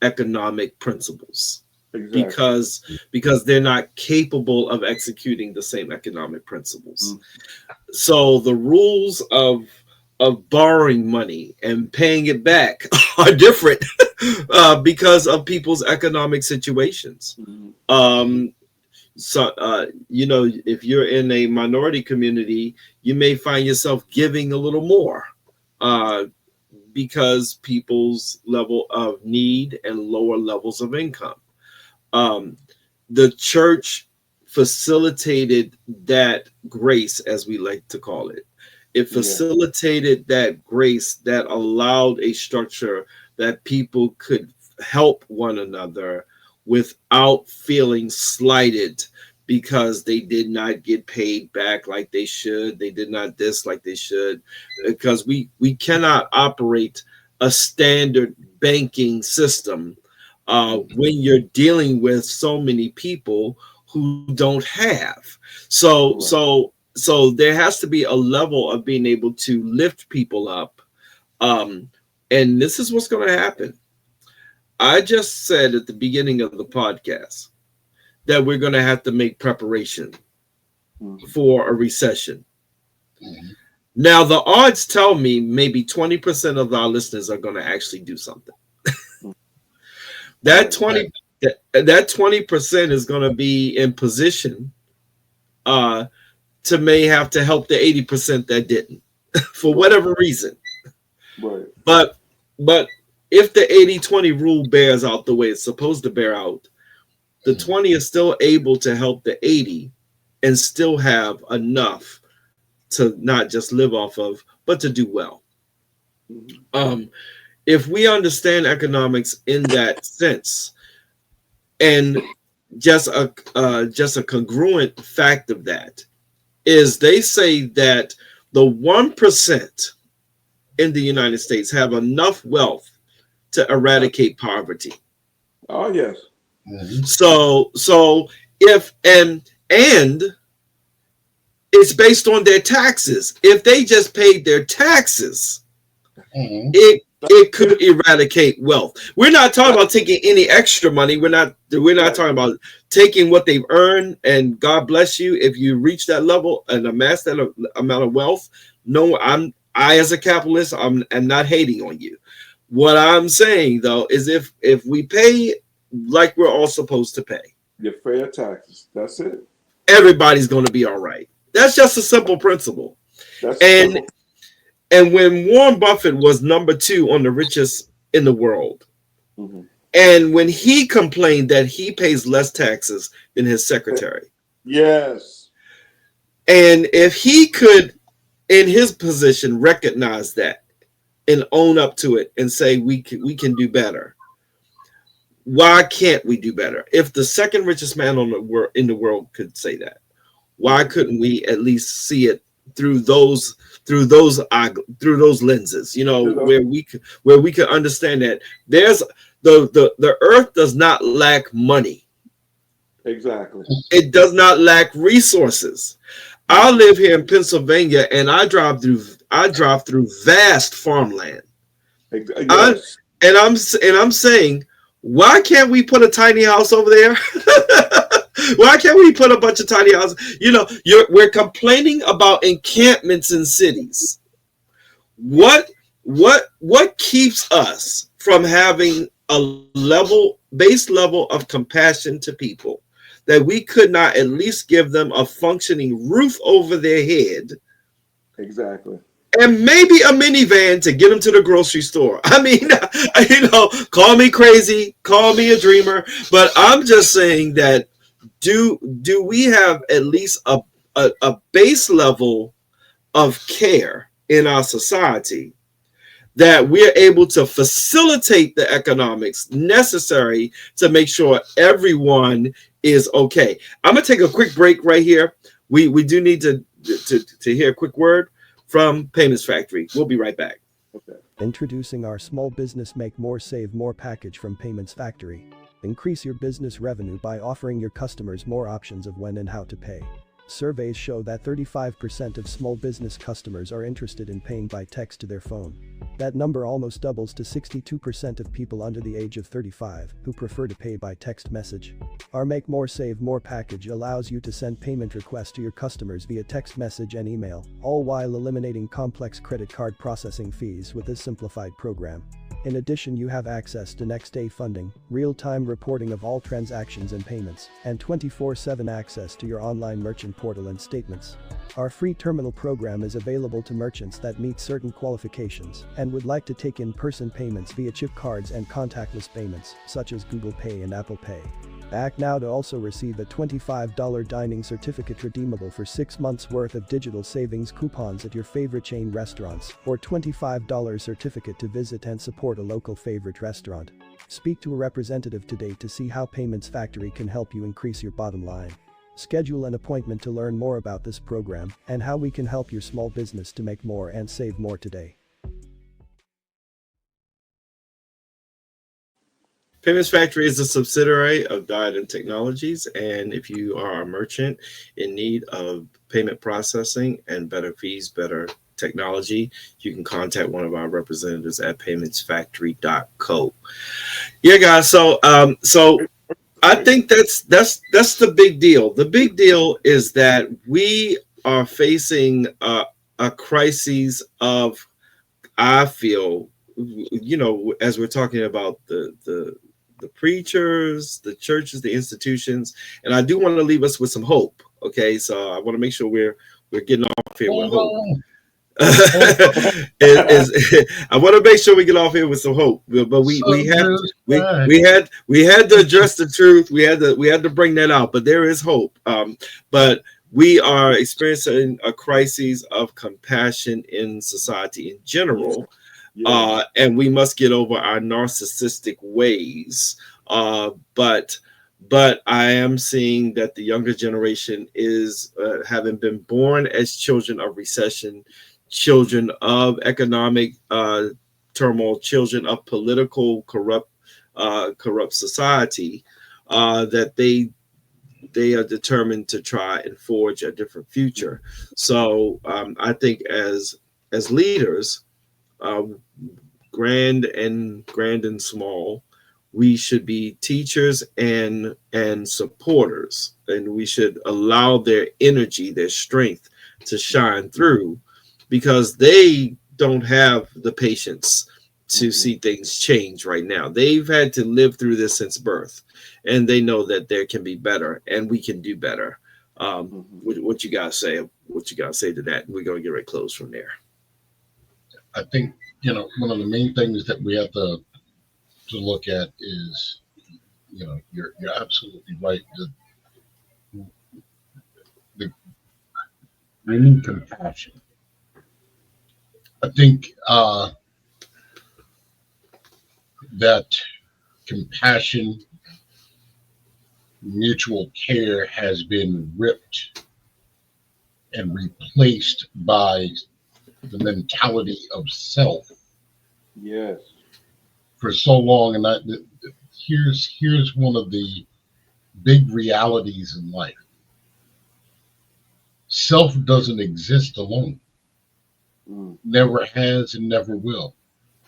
economic principles. Exactly. Because they're not capable of executing the same economic principles. So the rules of borrowing money and paying it back are different because of people's economic situations. So, if you're in a minority community, you may find yourself giving a little more because people's level of need and lower levels of income. The church facilitated that grace, as we like to call it. It facilitated that grace that allowed a structure that people could help one another without feeling slighted because they did not get paid back like they should. They did not this like they should, because we cannot operate a standard banking system when you're dealing with so many people who don't have. So there has to be a level of being able to lift people up. And this is what's going to happen. I just said at the beginning of the podcast that we're going to have to make preparation for a recession. Now, the odds tell me maybe 20% of our listeners are going to actually do something. That 20% is going to be in position to may have to help the 80% that didn't for whatever reason. Right. But if the 80-20 rule bears out the way it's supposed to bear out, the 20 is still able to help the 80 and still have enough to not just live off of, but to do well. If we understand economics in that sense, and just a congruent fact of that is they say that the 1% in the United States have enough wealth to eradicate poverty. Oh yes. So if and it's based on their taxes. If they just paid their taxes, it could eradicate wealth. We're not talking about taking any extra money. We're not talking about taking what they've earned, and God bless you if you reach that level and amass that amount of wealth. No, I as a capitalist, I'm not hating on you. What I'm saying though is if we pay like we're all supposed to pay, your fair taxes. That's it. Everybody's going to be all right. That's just a simple principle. And when Warren Buffett was number 2 on the richest in the world, and when he complained that he pays less taxes than his secretary, yes, and if he could, in his position, recognize that and own up to it and say we can do better, why can't we do better? If the second richest man in the world could say that, why couldn't we at least see it through those lenses? You know, where we could understand that there's the earth does not lack money. Exactly. It does not lack resources. I live here in Pennsylvania, and I drive through vast farmland. Yes. I'm saying, why can't we put a tiny house over there? Why can't we put a bunch of tiny houses? You know, we're complaining about encampments in cities. What keeps us from having a base level of compassion to people that we could not at least give them a functioning roof over their head? Exactly. And maybe a minivan to get them to the grocery store. I mean, you know, call me crazy, call me a dreamer, but I'm just saying that do we have at least a base level of care in our society that we're able to facilitate the economics necessary to make sure everyone is okay? I'm gonna take a quick break right here. We do need to hear a quick word from Payments Factory. We'll be right back. Okay. Introducing our small business Make More Save More package from Payments Factory. Increase your business revenue by offering your customers more options of when and how to pay. Surveys show that 35% of small business customers are interested in paying by text to their phone. That number almost doubles to 62% of people under the age of 35 who prefer to pay by text message. Our Make More Save More package allows you to send payment requests to your customers via text message and email, all while eliminating complex credit card processing fees with this simplified program. In addition, you have access to next-day funding, real-time reporting of all transactions and payments, and 24/7 access to your online merchant portal and statements. Our free terminal program is available to merchants that meet certain qualifications and would like to take in-person payments via chip cards and contactless payments, such as Google Pay and Apple Pay. Act now to also receive a $25 dining certificate redeemable for 6 months worth of digital savings coupons at your favorite chain restaurants, or $25 certificate to visit and support a local favorite restaurant. Speak to a representative today to see how Payments Factory can help you increase your bottom line. Schedule an appointment to learn more about this program and how we can help your small business to make more and save more today. Payments Factory is a subsidiary of Diadem Technologies, and if you are a merchant in need of payment processing and better fees, better technology, you can contact one of our representatives at paymentsfactory.co. Yeah, guys. So I think that's the big deal. The big deal is that we are facing a a crisis of, I feel, as we're talking about the preachers, the churches, the institutions, and I do want to leave us with some hope. Okay, so I want to make sure we're getting off here with hope. I want to make sure we get off here with some hope, but we had to address the truth. We had to bring that out. But there is hope. But we are experiencing a crisis of compassion in society in general, and we must get over our narcissistic ways. But I am seeing that the younger generation is having been born as children of recession, children of economic turmoil, children of political corrupt society, that they are determined to try and forge a different future. So I think as leaders, grand and small, we should be teachers and supporters, and we should allow their energy, their strength to shine through, because they don't have the patience to see things change right now. They've had to live through this since birth, and they know that there can be better and we can do better. What you guys say? What you guys say to that? We're going to get ready to close from there. I think, one of the main things that we have to look at is, you're absolutely right. We need compassion. I think that compassion, mutual care has been ripped and replaced by the mentality of self. Yes. For so long, and here's one of the big realities in life. Self doesn't exist alone. Never has and never will.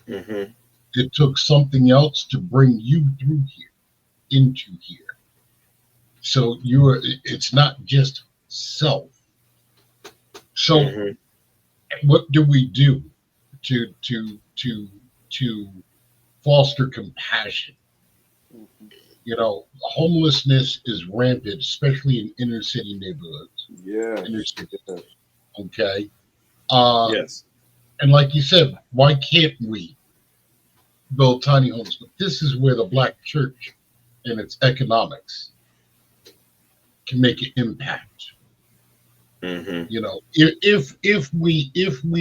It took something else to bring you through here, into here. So it's not just self. So what do we do to foster compassion? Homelessness is rampant, especially in inner city neighborhoods. Okay. Yes. And like you said, why can't we build tiny homes? But this is where the Black church and its economics can make an impact. If we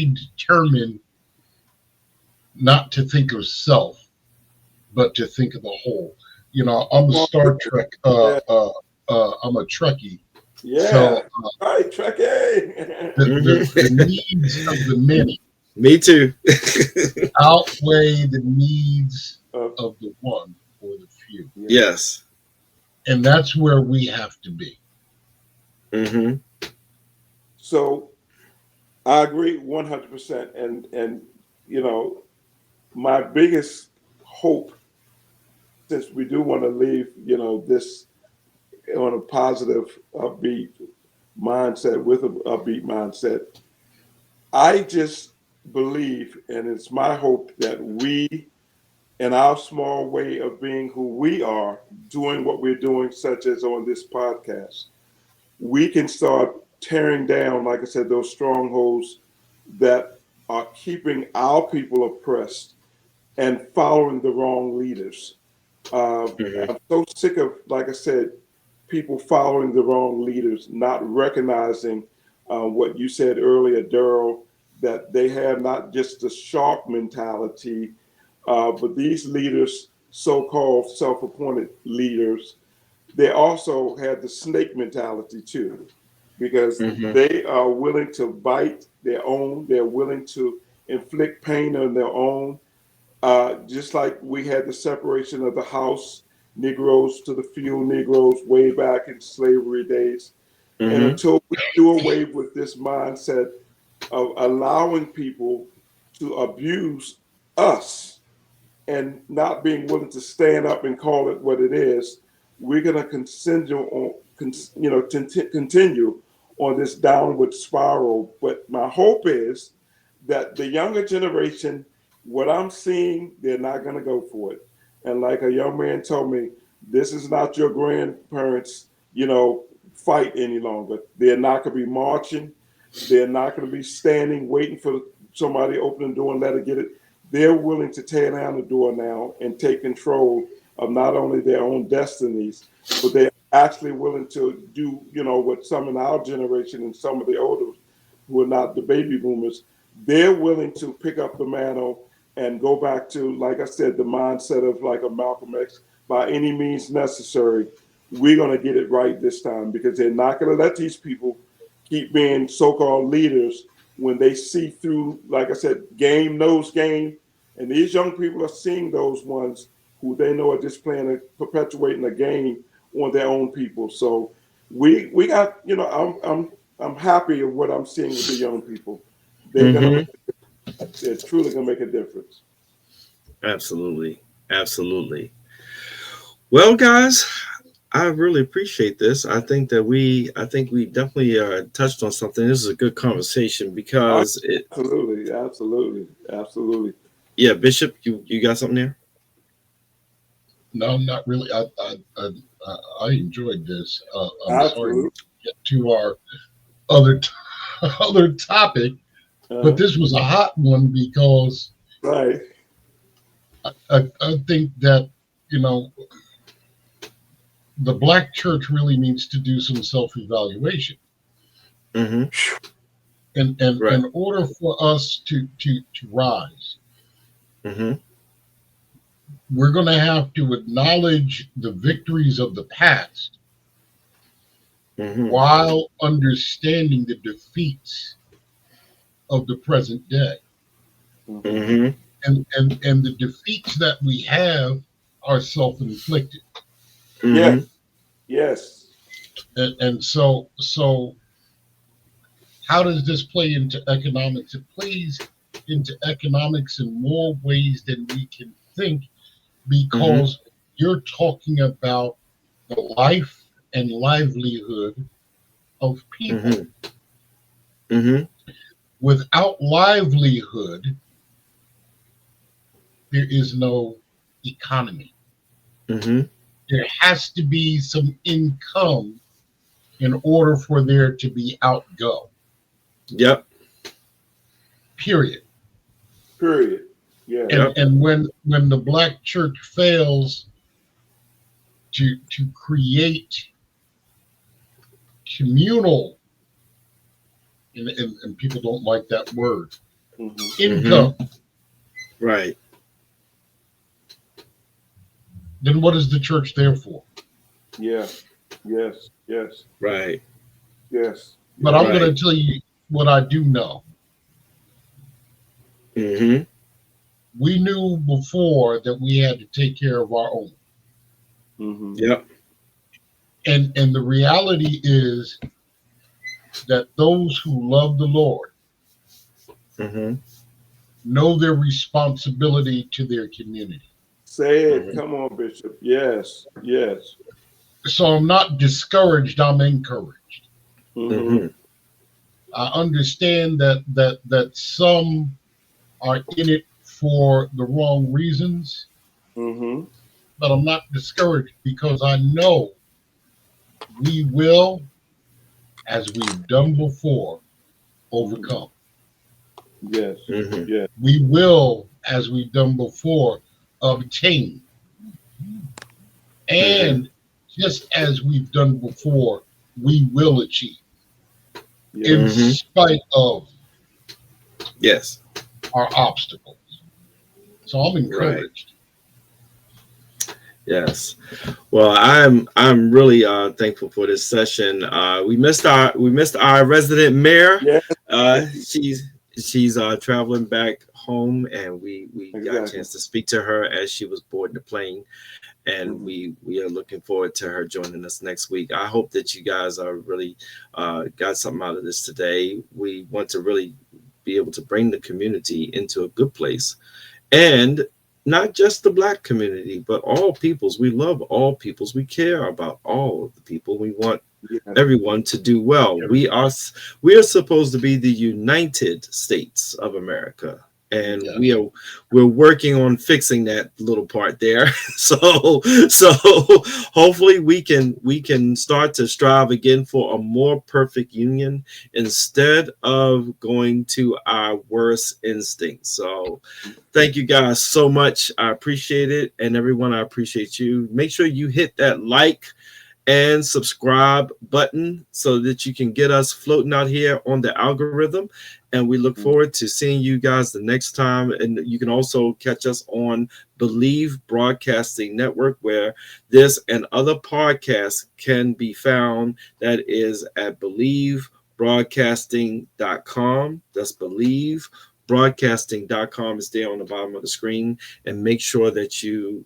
determine not to think of self, but to think of the whole. I'm a Star Trek. I'm a Trekkie. Yeah. So, right, Trekkie. the needs of the many. Me too. Outweigh the needs of the one or the few. Yes. And that's where we have to be. So I agree 100%. And my biggest hope, since we do want to leave, this on a positive, upbeat mindset, with an upbeat mindset, I just believe, and it's my hope, that we, in our small way of being who we are, doing what we're doing, such as on this podcast, we can start tearing down, like I said, those strongholds that are keeping our people oppressed and following the wrong leaders. I'm so sick of, like I said, people following the wrong leaders, not recognizing what you said earlier, Darryl, that they have not just the shark mentality, but these leaders, so-called self-appointed leaders, they also have the snake mentality too, because they are willing to bite their own, they're willing to inflict pain on their own. Just like we had the separation of the house Negroes to the field Negroes way back in slavery days. And until we do away with this mindset of allowing people to abuse us and not being willing to stand up and call it what it is, we're going to continue on this downward spiral. But my hope is that the younger generation, what I'm seeing, they're not going to go for it. And like a young man told me, this is not your grandparents, fight any longer. They're not going to be marching. They're not going to be standing waiting for somebody to open the door and let her get it. They're willing to tear down the door now and take control of not only their own destinies, but they're actually willing to do, what some in our generation and some of the older who are not the baby boomers, they're willing to pick up the mantle and go back to, like I said, the mindset of like a Malcolm X, by any means necessary. We're going to get it right this time, because they're not going to let these people keep being so-called leaders when they see through, like I said, game knows game. And these young people are seeing those ones who they know are just perpetuating a game on their own people. So we got, I'm happy of what I'm seeing with the young people. They're they're truly gonna make a difference. Absolutely. Well, guys, I really appreciate this. I think we definitely touched on something. This is a good conversation because Absolutely. Yeah, Bishop, you got something there? No, not really. I enjoyed this. I'm sorry to get to our other topic, but this was a hot one because right. I think that the Black church really needs to do some self-evaluation. Mm-hmm. And in order for us to rise, mm-hmm. we're going to have to acknowledge the victories of the past, mm-hmm. while understanding the defeats of the present day. Mm-hmm. And the defeats that we have are self-inflicted. Mm-hmm. Yes. And so how does this play into economics? It plays into economics in more ways than we can think, because you're talking about the life and livelihood of people. Mm-hmm. Mm-hmm. Without livelihood, there is no economy. Mm-hmm. There has to be some income in order for there to be outgo. Yep. Period. Yeah. And when the Black church fails to create communal, and people don't like that word, income, right, then what is the church there for? Yes. Right. Yes. But I'm going to tell you what I do know. Mm-hmm. We knew before that we had to take care of our own. Mm-hmm. Yep. And the reality is that those who love the Lord know their responsibility to their community. Say it. Come on, Bishop. Yes. So I'm not discouraged, I'm encouraged. Mm-hmm. I understand that some are in it for the wrong reasons, but I'm not discouraged, because I know we will, as we've done before, overcome. Yes. Yes. We will, as we've done before, obtain. And just as we've done before, we will achieve. In spite of our obstacles. So I'm encouraged. Yes. Well, I'm really thankful for this session. We missed our resident mayor. She's traveling back home, and we got a chance to speak to her as she was boarding the plane. And we are looking forward to her joining us next week. I hope that you guys are really got something out of this today. We want to really be able to bring the community into a good place, and not just the Black community, but all peoples. We love all peoples. We care about all of the people. We want everyone to do well. We are supposed to be the United States of America, and we're working on fixing that little part there. So hopefully we can start to strive again for a more perfect union instead of going to our worst instincts. So thank you guys so much. I appreciate it, and everyone, I appreciate you. Make sure you hit that like and subscribe button so that you can get us floating out here on the algorithm. And we look forward to seeing you guys the next time. And you can also catch us on Believe Broadcasting Network, where this and other podcasts can be found. That is at BelieveBroadcasting.com. That's BelieveBroadcasting.com is there on the bottom of the screen. And make sure that you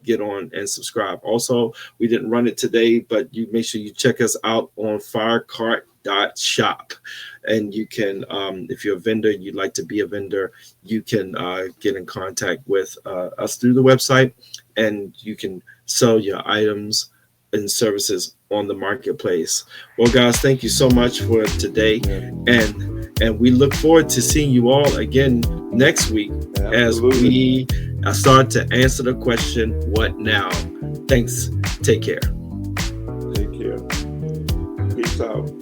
get on and subscribe. Also, we didn't run it today, but you make sure you check us out on firecart.shop. And you can, if you're a vendor, you'd like to be a vendor, you can get in contact with us through the website, and you can sell your items and services on the marketplace. Well, guys, thank you so much for today. And we look forward to seeing you all again next week as we start to answer the question, what now? Thanks. Take care. Take care. Peace out.